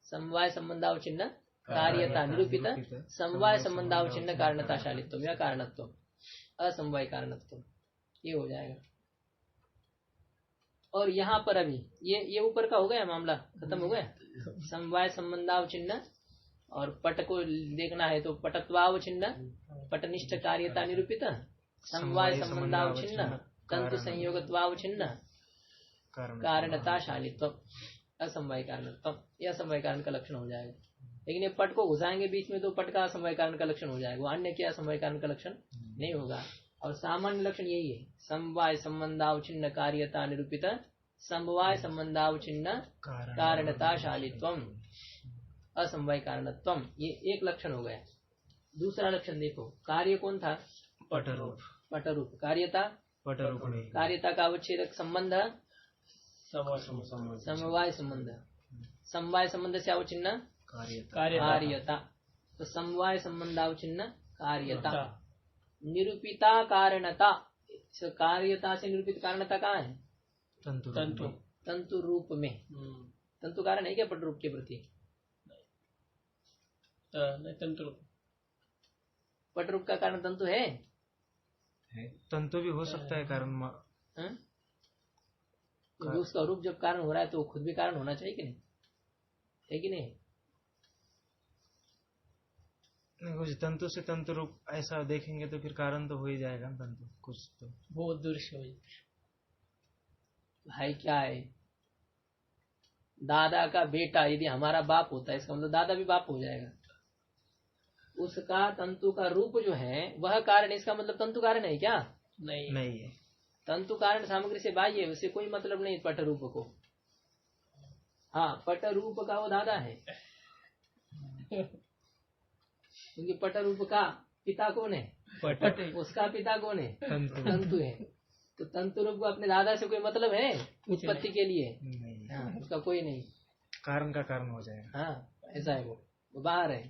समवाय संबंधावच्छिन्न कार्यता निरूपित समवाय संबंधावच्छिन्न कारणताशालित्वम या कारणत्व, असमवाय कारणत्व, ये हो जाएगा। और यहाँ पर अभी ये ऊपर का हो गया, मामला खत्म हो गया। समवाय संबंधावच्छिन्न, और पट को देखना है तो पटत्वावच्छिन्न पटनिष्ठ कार्यता निरूपित समवाय संबंधावच्छिन्न तंतु संयोगत्वावच्छिन्न कारणताशालित्व असमवाय कारणत्व, यह असमवाय कारण का लक्षण हो जाएगा। लेकिन ये पट को घुसाएंगे बीच में तो पट का असमवाय कारण का लक्षण हो जाएगा, अन्य क्या असमवाय कारण का लक्षण नहीं होगा। और सामान्य लक्षण यही है, समवाय संबंधावच्छिन्न कार्यता निरूपित समवाय संबंधावच्छिन्न कारणताशालित्वम असमवाय कारणत्वम, ये एक लक्षण हो गया। दूसरा लक्षण देखो, कार्य कौन था? पटरूप। पटरूप, कार्यता पटरूप में, कार्यता का अवच्छेदक संबंध समवाय संबंध, समवाय संबंध से अवच्छिन्न कार्यता, तो समवाय संबंधावच्छिन्न कार्यता निरूपिता कारणता, कार्यता से निरूपित कारणता कहाँ है? तंतु रूप में। तंतु कारण है क्या पट रूप के प्रति? तंतु पट रूप का कारण तंतु है, तंतु भी हो सकता है कारण। तो उसका रूप जब कारण हो रहा है तो खुद भी कारण होना चाहिए कि नहीं, है कि नहीं? कुछ तंतु से तंतु रूप ऐसा देखेंगे तो फिर कारण तो हो ही जाएगा तंतु, कुछ तो बहुत दूर से हो। भाई क्या है, दादा का बेटा यदि हमारा बाप होता है, इसका मतलब दादा भी बाप हो जाएगा। उसका तंतु का रूप जो है वह कारण, इसका मतलब तंतु कारण है क्या? नहीं है। तंतु कारण सामग्री से बाह्य है, उससे कोई मतलब नहीं पट रूप को। हाँ, पट रूप का वो दादा है क्योंकि पट रूप का पिता कौन है? पट। उसका पिता कौन है? तंतु है। तो तंतु रूप को अपने दादा से कोई मतलब है उत्पत्ति के लिए? हाँ, उसका कोई नहीं, कारण का कारण हो जाएगा। हाँ, ऐसा है, वो बाहर है।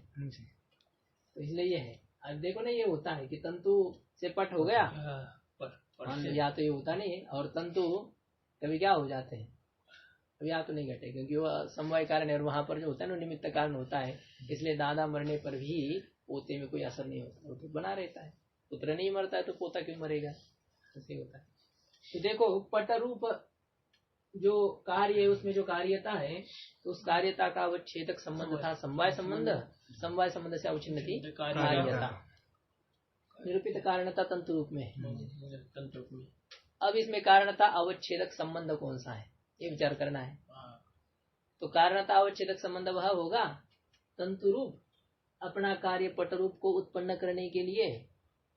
तो इसलिए ये है। अब देखो ना, ये होता है कि तंतु से पट हो गया, या तो ये होता नहीं है, और तंतु कभी क्या हो जाते हैं, कभी या तो नहीं घटे, क्योंकि वो समवाय कारण है और वहां पर जो होता है ना निमित्त कारण होता है। इसलिए दादा मरने पर भी पोते में कोई असर नहीं होता, वो तो बना रहता है। पुत्र नहीं मरता है तो पोता क्यों मरेगा, ऐसे होता है। तो देखो पट रूप जो कार्य है उसमें जो कार्यता है, तो उस कार्यता का अवच्छेदक संबंध था समवाय संबंध, समवाय संबंध से अवच्छिन्न थी कार्यता, निरूपित कारणता तंतु रूप में। अब इसमें कारणता अवच्छेदक संबंध कौन सा है, ये विचार करना है। तो कारणता अवच्छेदक संबंध वह होगा तंतु रूप अपना कार्य पट रूप को उत्पन्न करने के लिए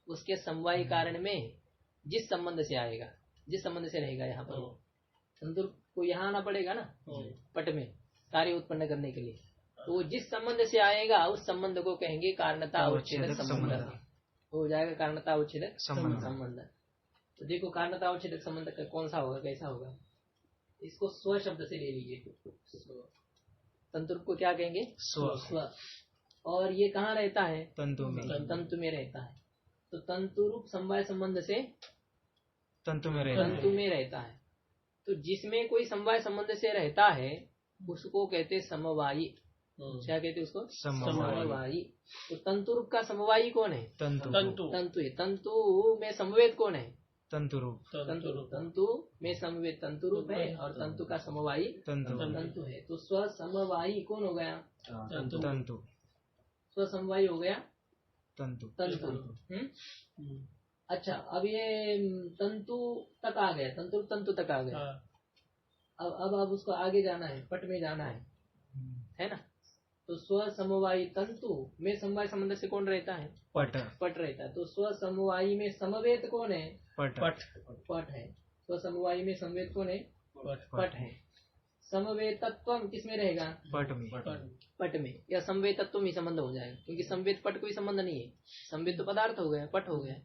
उसके समवाय कारण में जिस संबंध से आएगा, जिस संबंध से रहेगा, यहाँ पर तंतु को यहाँ आना पड़ेगा ना पट में कार्य उत्पन्न करने के लिए, तो जिस संबंध से आएगा उस संबंध को कहेंगे कारणता अवच्छेदक संबंध। हो जाएगा कारणता अवच्छेदक संबंध। तो देखो कारणता अवच्छेदक संबंध का कौन सा होगा, कैसा होगा, इसको स्व शब्द से ले लीजिए। तंतु को क्या कहेंगे, स्व। और ये कहाँ रहता है, तंतु में रहता है। तो तंतु रूप समवाय संबंध से तंतु में रहता है। तो जिसमें कोई समवाय संबंध से रहता है उसको कहते समवायी। क्या कहते उसको, समवायी। तो तंतु रूप का समवायी कौन है, तंतु है। तंतु में समवेत कौन है, तंतु में समवेत तंतु रूप है और तंतु का समवायी तंतु है। तो स्व समवायी कौन हो गया, तंतु। स्व समवायी हो गया तंतु। अच्छा, अब ये तंतु तक आ गया, तंतु तक आ गया। अब उसको आगे जाना है, पट में जाना है ना। तो स्व समवायी तंतु में समवाय संबंध से कौन रहता है, पट रहता है। तो स्व समवायी में समवेत कौन है, पट है। स्व समवायी में समवेत कौन है, पट है। समवेतत्व किसमें रहेगा, पट में। या समवेतत्व ही संबंध हो जाएगा, क्योंकि समवेत पट कोई संबंध नहीं है। समवेत तो पदार्थ हो गया, पट हो गया।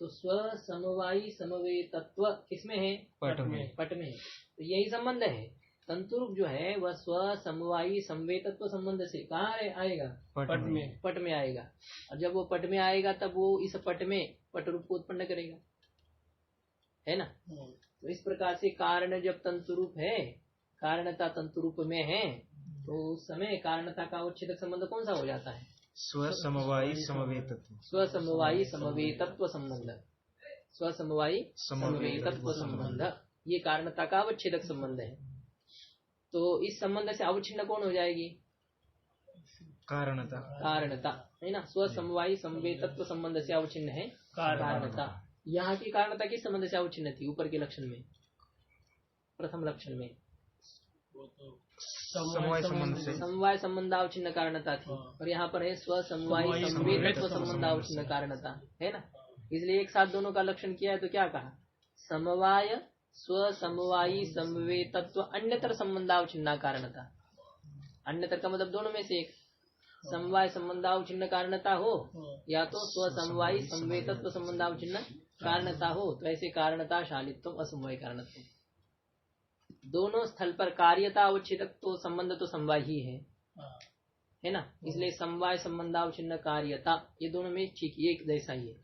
तो स्व समवायी समवेतत्व किसमें है, पट में है। तो यही संबंध है। तंतु रूप जो है वह स्व समवायी समवेतत्व संबंध से कहाँ आएगा, पट में आएगा। और जब वो पट में आएगा तब वो इस पट में पट रूप को उत्पन्न करेगा, है ना। तो इस प्रकार से कारण जब तंतु रूप है, कारणता तंतु रूप में है, तो उस समय कारणता का अवच्छेदक संबंध कौन सा हो जाता है, स्व समवायी समवेतत्व संबंध। स्व समवायी समवेतत्व संबंध ये कारणता का अवच्छेदक संबंध है। तो इस संबंध से अवच्छिन्न कौन हो जाएगी, कारणता, है ना। स्व समवायी समवेतत्व संबंध से अवच्छिन्न है कारणता। यहाँ की कारणता किस संबंध से अवच्छिन्न थी, ऊपर के लक्षण में, प्रथम लक्षण में समवाय संबंधावच्छिन्न कारणता थी। और यहाँ पर है स्व समवायी समवेतत्व संबंधावच्छिन्न कारणता, है ना। इसलिए एक साथ दोनों का लक्षण किया है। तो क्या कहा, समवाय स्व समवायी समवेतत्व अन्यतर संबंधावच्छिन्न कारणता। अन्यतर का मतलब दोनों में से एक। समवाय संबंधावच्छिन्न कारणता हो या तो स्व समवायी समवेतत्व संबंधावच्छिन्न कारणता हो, तो ऐसे कारणता शालित्व असमवाय कारणत्व। दोनों स्थल पर कार्यता अवच्छेदक तो संबंध तो समवाय ही है ना। इसलिए समवाय संबंधावच्छिन्न कार्यता ये दोनों में ठीक एक जैसा ही है,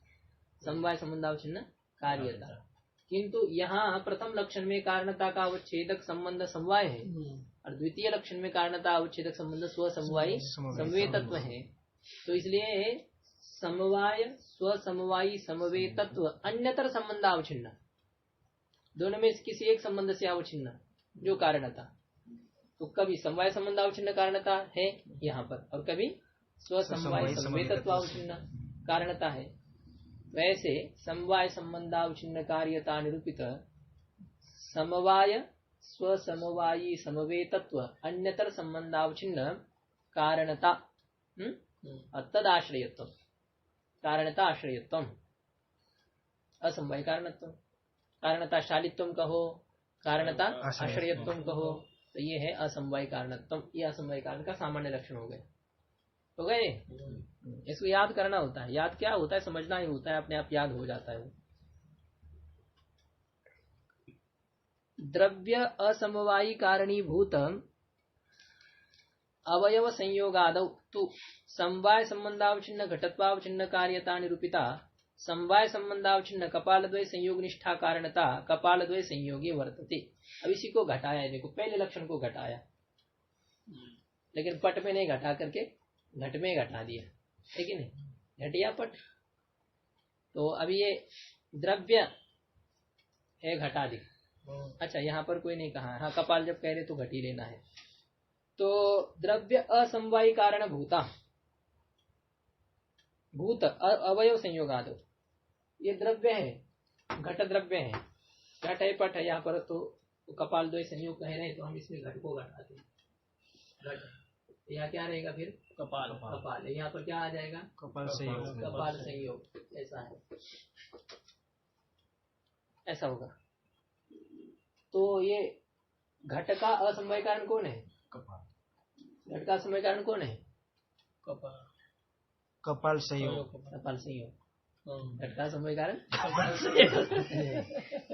समवाय संबंधावच्छिन्न कार्यता। किंतु यहाँ प्रथम लक्षण में कारणता का अवच्छेदक संबंध समवाय है और द्वितीय लक्षण में कारणता अवच्छेदक संबंध स्व समवायी समवेतत्व है। तो इसलिए समवाय स्व समवायी समवेतत्व अन्यतर संबंधावच्छिन्न, दोनों में किसी एक संबंध से अवच्छिन्न जो कारणता। तो कभी समवाय संबंधावच्छिन्न कारणता है यहाँ पर, और कभी स्व समवाय समवेतत्व अवच्छिन्न कारणता है। वैसे समवाय संबंधावच्छिन्न कार्यता निरूपित समवाय स्व समवायी समवेतत्व अन्यतर संबंधावच्छिन्न कारणता तदाश्रयत्व, कारणता आश्रयत्व असमवाय कारणत्व। कारणता शालित्व कहो, कारणता आश्रयत्व कहो, तो ये है असमवाय कारणत्व। ये असमवाय कारण का सामान्य लक्षण हो गए। हो गए, इसको याद करना होता है। याद क्या होता है, समझना ही होता है, अपने आप याद हो जाता है वो। द्रव्य असमवायी कारणीभूत अवयव संयोगादौ तु समवाय संबंधावच्छिन्न घटत्वावच्छिन्न कार्यता निरूपिता समवाय संबंधावच्छिन्न कपालद्वय संयोग निष्ठा कारणता कपालद्वय संयोगी वर्तते। अब इसी को घटाया है, देखो पहले लक्षण को घटाया, लेकिन पट में नहीं घटा करके घट में घटा दिया, है कि नहीं, घटिया पट। तो अब ये द्रव्य है, घटा दी। अच्छा, यहाँ पर कोई नहीं कहा, हाँ कपाल जब कह रहे तो घटी लेना है। तो द्रव्य असमवायी कारण भूता, भूत अवयव संयोगादो, ये द्रव्य है, घट द्रव्य है, घट है पट है यहाँ पर। तो कपाल द्वय संयोग कह रहे हैं तो हम इसमें घट को घटाते हैं। घट यहाँ क्या रहेगा फिर, कपाल। कपाल यहाँ पर क्या आ जाएगा, कपाल संयोग, कपाल संयोग। ऐसा है, ऐसा होगा। तो ये घट का असमवाय कारण कौन है, कपाल। घट का समय कारण कौन है? कपाल संयोग। कपाल संयोग। घट का समय कारण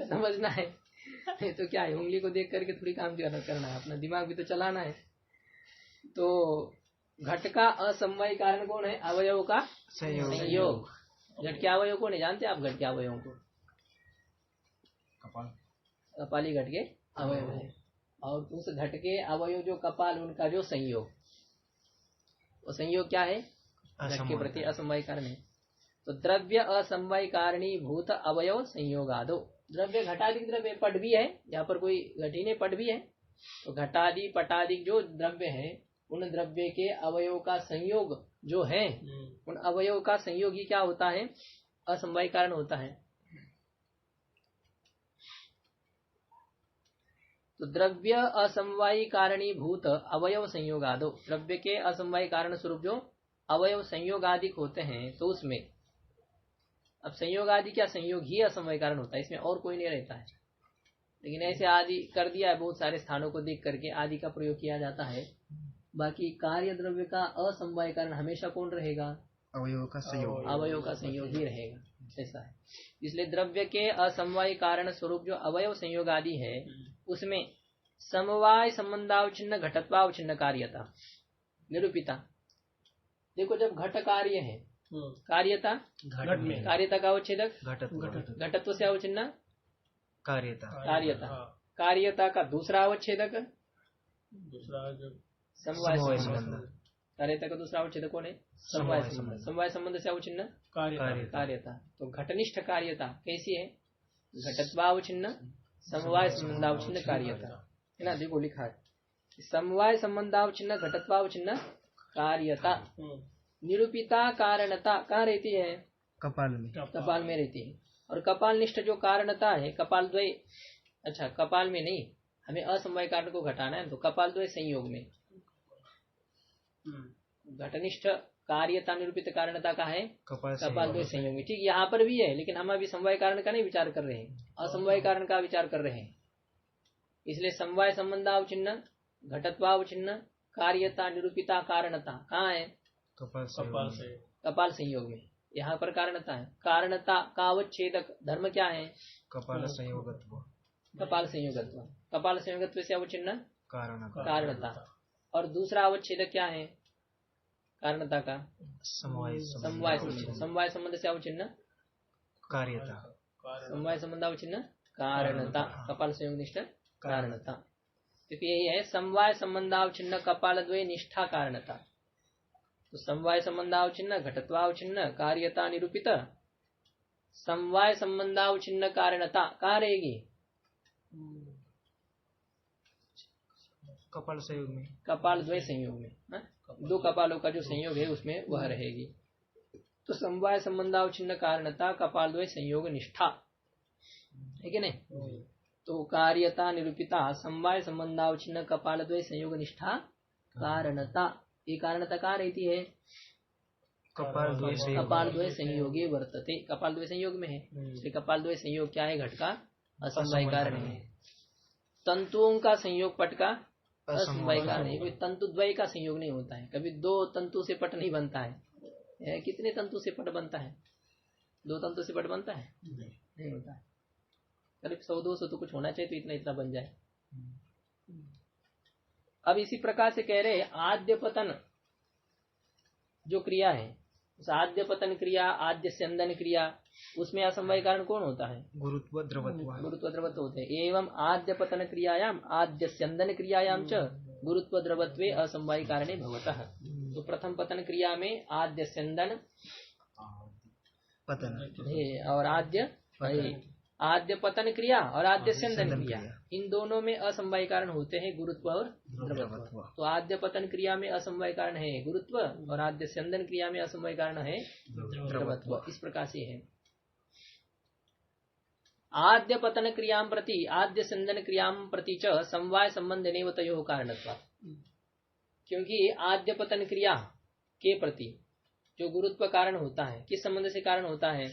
समझना है, नहीं तो क्या है, उंगली को देख करके थोड़ी काम करना है, अपना दिमाग भी तो चलाना है। तो घट का असमवाय कारण कौन है? अवयव का संयोग। घट के अवयव कौन है? जानते हैं आप घट के अवयवों को? कपाली घट के अवयव है, और उस घट के अवयव जो कपाल, उनका जो संयोग, वो संयोग क्या है? घट के प्रति असमवाय कारण है। तो द्रव्य असमवाय कारणी भूत अवयव संयोगादो। द्रव्य घटाधिक द्रव्य पट भी है, यहाँ पर कोई घटी ने पट भी है, तो घटादि पटादिक जो द्रव्य है, उन द्रव्य के अवयव का संयोग जो है, उन अवयव का संयोग ही क्या होता है? असमवाय कारण होता है। तो द्रव्य असमवायी कारणी भूत अवयव संयोगादो, द्रव्य के असमवाय कारण स्वरूप जो अवयव संयोगादिक होते हैं, तो उसमें अब संयोग आदि क्या, संयोग ही असमवाय कारण होता है, इसमें और कोई नहीं रहता है। लेकिन ऐसे आदि कर दिया है, बहुत सारे स्थानों को देख करके आदि का प्रयोग किया जाता है। बाकी कार्य द्रव्य का असमवाय कारण हमेशा कौन रहेगा? अवयव का संयोग। अवयव का संयोग ही रहेगा, ऐसा है। इसलिए द्रव्य के असमवाय कारण स्वरूप जो अवयव संयोग आदि है, उसमें समवाय संबंधावच्छिन्न घटत्वावच्छिन्न कार्यता निरूपिता। देखो, जब घट कार्य है, कार्यता घट में, कार्यता का अवच्छेदक घटत्व से अवच्छिन्न कार्यता। कार्यता का दूसरा अवच्छेदक समवाय संबंध। कार्यता का दूसरा अवच्छेदक कौन है? समवाय संबंध। समवाय संबंध से अवच्छिन्न कार्यता। तो घटनिष्ठ कार्यता कैसी है? घटत्वावच्छिन्न समवाय संबंधावच्छिन्न कार्यता, है ना। देखो लिखा है, समवाय संबंधावच्छिन्न घटत्वावच्छिन्न कार्यता निरूपिता कारणता कहाँ रहती है? कपाल में। कपाल में रहती है। और कपाल निष्ठ जो कारणता है, कपाल द्वय, अच्छा कपाल में नहीं, हमें असमवाय कारण को घटाना है, तो कपाल द्वय संयोग में घटनिष्ठ कार्यता निरूपित कारणता का है कपाल द्वय संयोग में। ठीक, यहाँ पर भी है, लेकिन हम अभी समवाय कारण का नहीं विचार कर रहे हैं, असमवाय कारण का विचार कर रहे हैं। इसलिए समवाय संबंधावच्छिन्न घटत्वावच्छिन्न कार्यता निरूपिता कारणता कहाँ है? कपाल संयोग में। यहाँ पर कारणता है। कारणता का अवच्छेदक धर्म क्या है? कपाल संयोगत्व। कपाल संयोगत्व। कपाल संयोगत्व से अवच्छिन्न कारणता। और दूसरा अवच्छेदक क्या है कारणता का? समवाय संबंध। समवाय संबंध से अवच्छिन्न कार्यता। समवाय संबंध अवच्छिन्न कारणता, कपाल संयोग निष्ठ कारणता। क्योंकि यही है समवाय संबंधावच्छिन्न कपाल द्वय निष्ठा कारणता। तो समवाय संबंधावच्छिन्न घटत्वावच्छिन्न कार्यता निरूपित समवाय संबंधावच्छिन्न कारणता कहाँ रहेगी? कपाल संयोग में, कपाल द्वय संयोग में। दो कपालों का जो संयोग है उसमें वह रहेगी। तो समवाय संबंधावच्छिन्न कारणता कपाल द्वय संयोग निष्ठा है कि नहीं? तो कार्यता निरूपिता समवाय संबंधावच्छिन्न कपाल द्वय संयोग निष्ठा कारणता, ये कारणता कहाँ रहती है? कपाल द्वय संयोगी वर्तते, कपाल द्वय संयोग में है। इसलिए कपाल द्वय संयोग क्या है? घट का असमवाय कारण है। तंतुओं का संयोग पट का असमवाय कारण है। कोई तंतु द्वय का संयोग नहीं होता है, कभी दो तंतु से पट नहीं बनता है। कितने तंतु से पट बनता है? दो तंतु से पट बनता है? नहीं होता है। करीब 100-200 तो कुछ होना चाहिए, तो इतना बन जाए। अब इसी प्रकार से कह रहे आद्य पतन जो क्रिया है, उस आद्य पतन क्रिया, आद्य स्यंदन क्रिया, उसमें असमवाय कारण कौन होता है? गुरुत्व द्रवत्व होते हैं। एवं आद्य पतन क्रियायाम आद्य स्यंदन क्रियायाम च गुरुत्व द्रवत्वे असमवाय कारणे भवतः। तो प्रथम पतन क्रिया में आद्य स्यंदन पतन और आद्य पतन क्रिया और आद्य स्यंदन क्रिया, इन दोनों में असमवाय कारण होते हैं गुरुत्व और द्रवत्व। तो आद्य पतन क्रिया में असमवाय कारण है गुरुत्व और आद्य स्यंदन क्रिया में असमवाय कारण है द्रवत्व। इस प्रकार से है। आद्य पतन क्रियां प्रति आद्य स्यंदन क्रियां प्रति च समवाय संबंध नेवतयो कारणत्वात्। क्योंकि आद्य पतन क्रिया के प्रति जो गुरुत्व कारण होता है, किस संबंध से कारण होता है?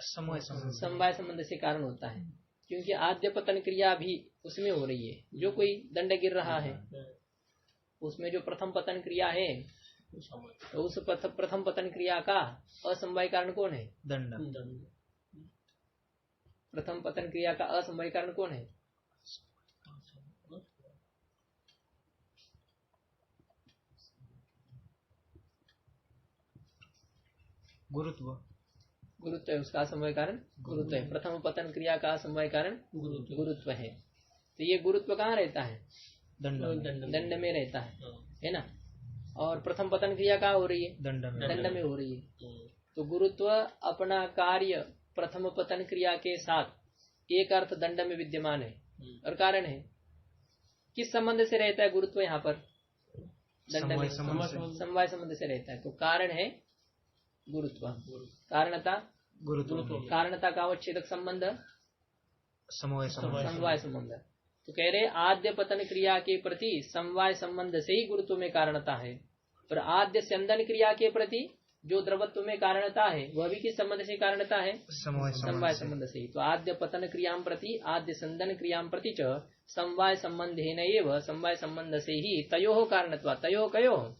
समवाय संबंध से कारण होता है। क्योंकि आद्य पतन क्रिया भी उसमें हो रही है, जो कोई दंड गिर रहा है, उसमें जो प्रथम पतन क्रिया है, तो उस प्रथम पतन क्रिया का असमवाय कारण कौन है? दंड। प्रथम पतन क्रिया का असमवाय कारण कौन है? गुरुत्व। गुरुत्व है उसका असमवाय कारण, गुरुत्व है। प्रथम पतन क्रिया का असमवाय कारण गुरुत्व है। तो ये गुरुत्व कहाँ रहता है? दंड में रहता है ना। और प्रथम पतन क्रिया कहाँ हो रही है? दंड में हो रही है। तो गुरुत्व अपना कार्य प्रथम पतन क्रिया के साथ एक अर्थ दंड में विद्यमान है और कारण है। किस संबंध से रहता है गुरुत्व यहाँ पर? दंड में समवाय संबंध से रहता है। तो कारण है गुरुत्व। कारणता गुरुत्व। कारणता का अवच्छेदक संबंध समवाय समवाय संबंध। तो कह रहे आद्य पतन क्रिया के प्रति समवाय संबंध से ही गुरुत्व में कारणता है, और आद्य स्यंदन क्रिया के प्रति जो द्रवत्व में कारणता है वह भी किस संबंध से कारणता है? समवाय संबंध से ही। तो आद्य पतन क्रियां प्रति आद्य संदन क्रियां प्रति च समवाय संबंधेन एव समवाय संबंध से ही तयोः कारणत्वा। तयोः कयोः?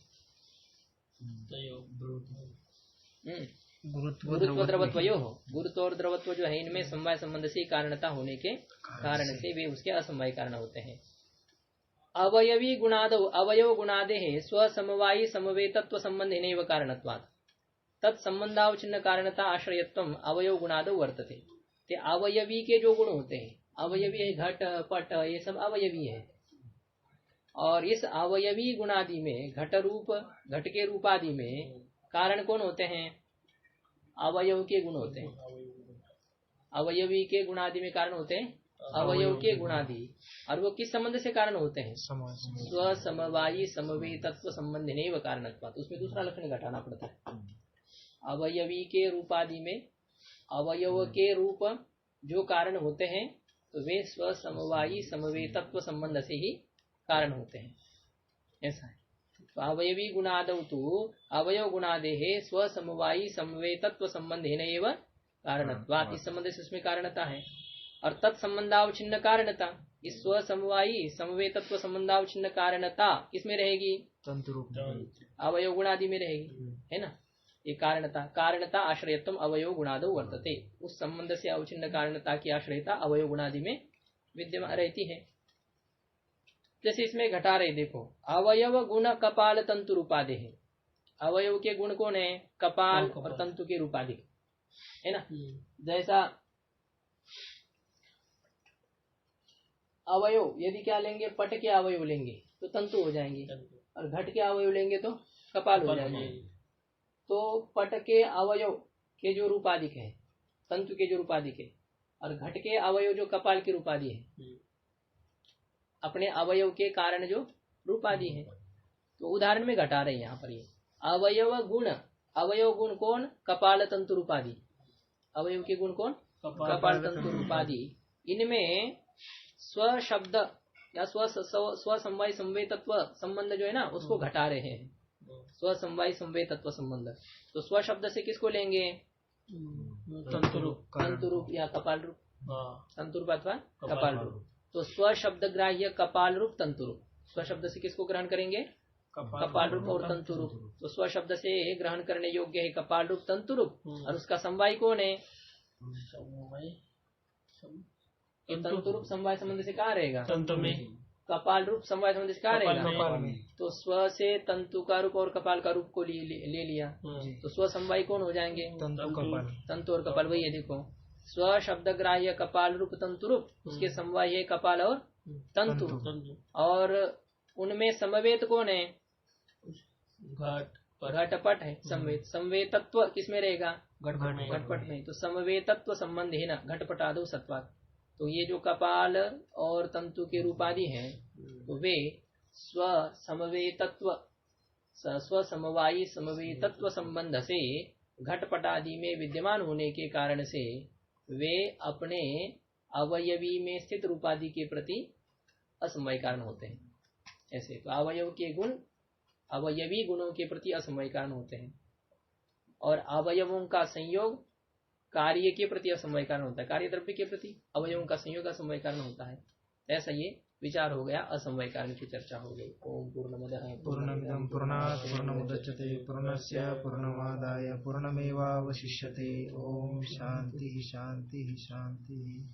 गुरुत्व द्रवत्वयोः। गुरुत्व और द्रवत्व जो है इनमें समवाय संबंध से कारणता होने के कारण से वे उसके असमवाय कारण होते हैं। अवयवी गुणादौ अवयव गुणादे स्वसमवायी समवेतत्व संबंधेनैव कारणत्वात् तत्संबंधावच्छिन्न कारणता आश्रयत्वम अवयव गुणादौ वर्तते। ते अवयवी के जो गुण होते हैं, अवयवी है घट पट ये सब अवयवी है, और इस अवयवी गुणादि में घट रूप घट के रूप आदि में कारण कौन होते हैं? अवयव के गुण होते हैं। अवयवी के गुणादि में कारण होते हैं अवयव के गुणादि, और वो किस संबंध से कारण होते हैं? स्व समवायी समवेतत्व संबंधिनैव कारणत्वात्। उसमें दूसरा लक्षण घटाना पड़ता है। अवयवी के रूपादि में अवयव के रूप जो कारण होते हैं तो वे स्व समवायी समवेतत्व संबंध से ही कारण होते हैं, ऐसा है। तो अवयवी गुणादौ तु अवयव गुणादे स्व समवायी समवेतत्व संबंधेन एव कारणत्वात्। इस संबंध से उसमें कारणता है। और तत्संबंधावच्छिन्न कारणता, इस स्व समवायी समवेतत्व संबंधावच्छिन्न कारणता किसमें रहेगी? तंतु रूप अवयव गुणादि में रहेगी, है ना। ये कारणता आश्रयत्वम अवयव गुणादौ वर्तते। उस संबंध से अवच्छिन्न कारणता की आश्रयता अवयव गुणादि में विद्यमान रहती है। जैसे इसमें घटा रहे, देखो अवयव गुण कपाल तंतु रूपादे है। अवयव के गुण कौन है? कपाल और तंतु के रूपादि, है ना। जैसा अवयव यदि क्या लेंगे, पट के अवयव लेंगे तो तंतु हो जाएंगे, और घट के अवयव लेंगे तो कपाल हो जाएंगे। तो पट के अवयव के जो रूपाधिक है, तंतु के जो रूपाधिक है, और घट के अवयव जो कपाल के रूपादि है, अपने अवयव के कारण जो रूपादि है। तो उदाहरण में घटा रहे यहाँ पर ये अवयव गुण कौन? कपाल तंतु रूपादि। अवयव के गुण कौन? कपाल तंतु रूपादि। इनमें स्व शब्द या स्व समवाय संवेतत्व संबंध जो है ना, उसको घटा रहे हैं। स्व समवाय संवेतत्व संबंध। तो स्व शब्द से किसको लेंगे? तंतु रूप या कपाल रूप, तंतु रूप अथवा कपाल रूप। तो स्व शब्द ग्राह्य कपाल रूप तंतु रूप। स्व शब्द से किसको ग्रहण करेंगे? कपाल रूप और तंतु रूप। तो स्व शब्द से ग्रहण करने योग्य है कपाल रूप तंतु रूप, और उसका समवाय कौन है? तो तंतु रूप समवाय संबंध से कहाँ रहेगा? तंतु में। कपाल रूप समवाय संबंध से कहाँ रहेगा? तो स्व से तंतु का रूप और कपाल का रूप को ले लिया, तो स्व समवाय कौन हो जाएंगे? तंतु और कपाल। वही है, देखो स्व शब्द ग्राह्य कपाल रूप तंतु रूप, उसके समवाय है कपाल और तंतु। और उनमें समवेत कौन है? घटपट है। समवेतत्व किसमें रहेगा? घटपट में। तो समवेतत्व संबंध है ना घटपटादो सत्वात्। तो ये जो कपाल और तंतु के रूपादि हैं, तो वे स्व समवायी समवेतत्व संबंध से घटपटादि में विद्यमान होने के कारण से वे अपने अवयवी में स्थित रूपादि के प्रति असमवाय कारण होते हैं। ऐसे तो अवयव के गुण अवयवी गुणों के प्रति असमवाय कारण होते हैं, और अवयवों का संयोग कार्य के प्रति असमवाय कारण होता है। कार्य द्रव्य के प्रति अवयवों का संयोग असमवाय कारण होता है। ऐसा ये विचार हो गया, असमवाय कारण की चर्चा हो गई। ओम पूर्णमदः पूर्णमिदं पूर्णात् पूर्णमुदच्यते पूर्णस्य पूर्णमादाय पूर्णमेवावशिष्यते। ओम शांति शांति शांति।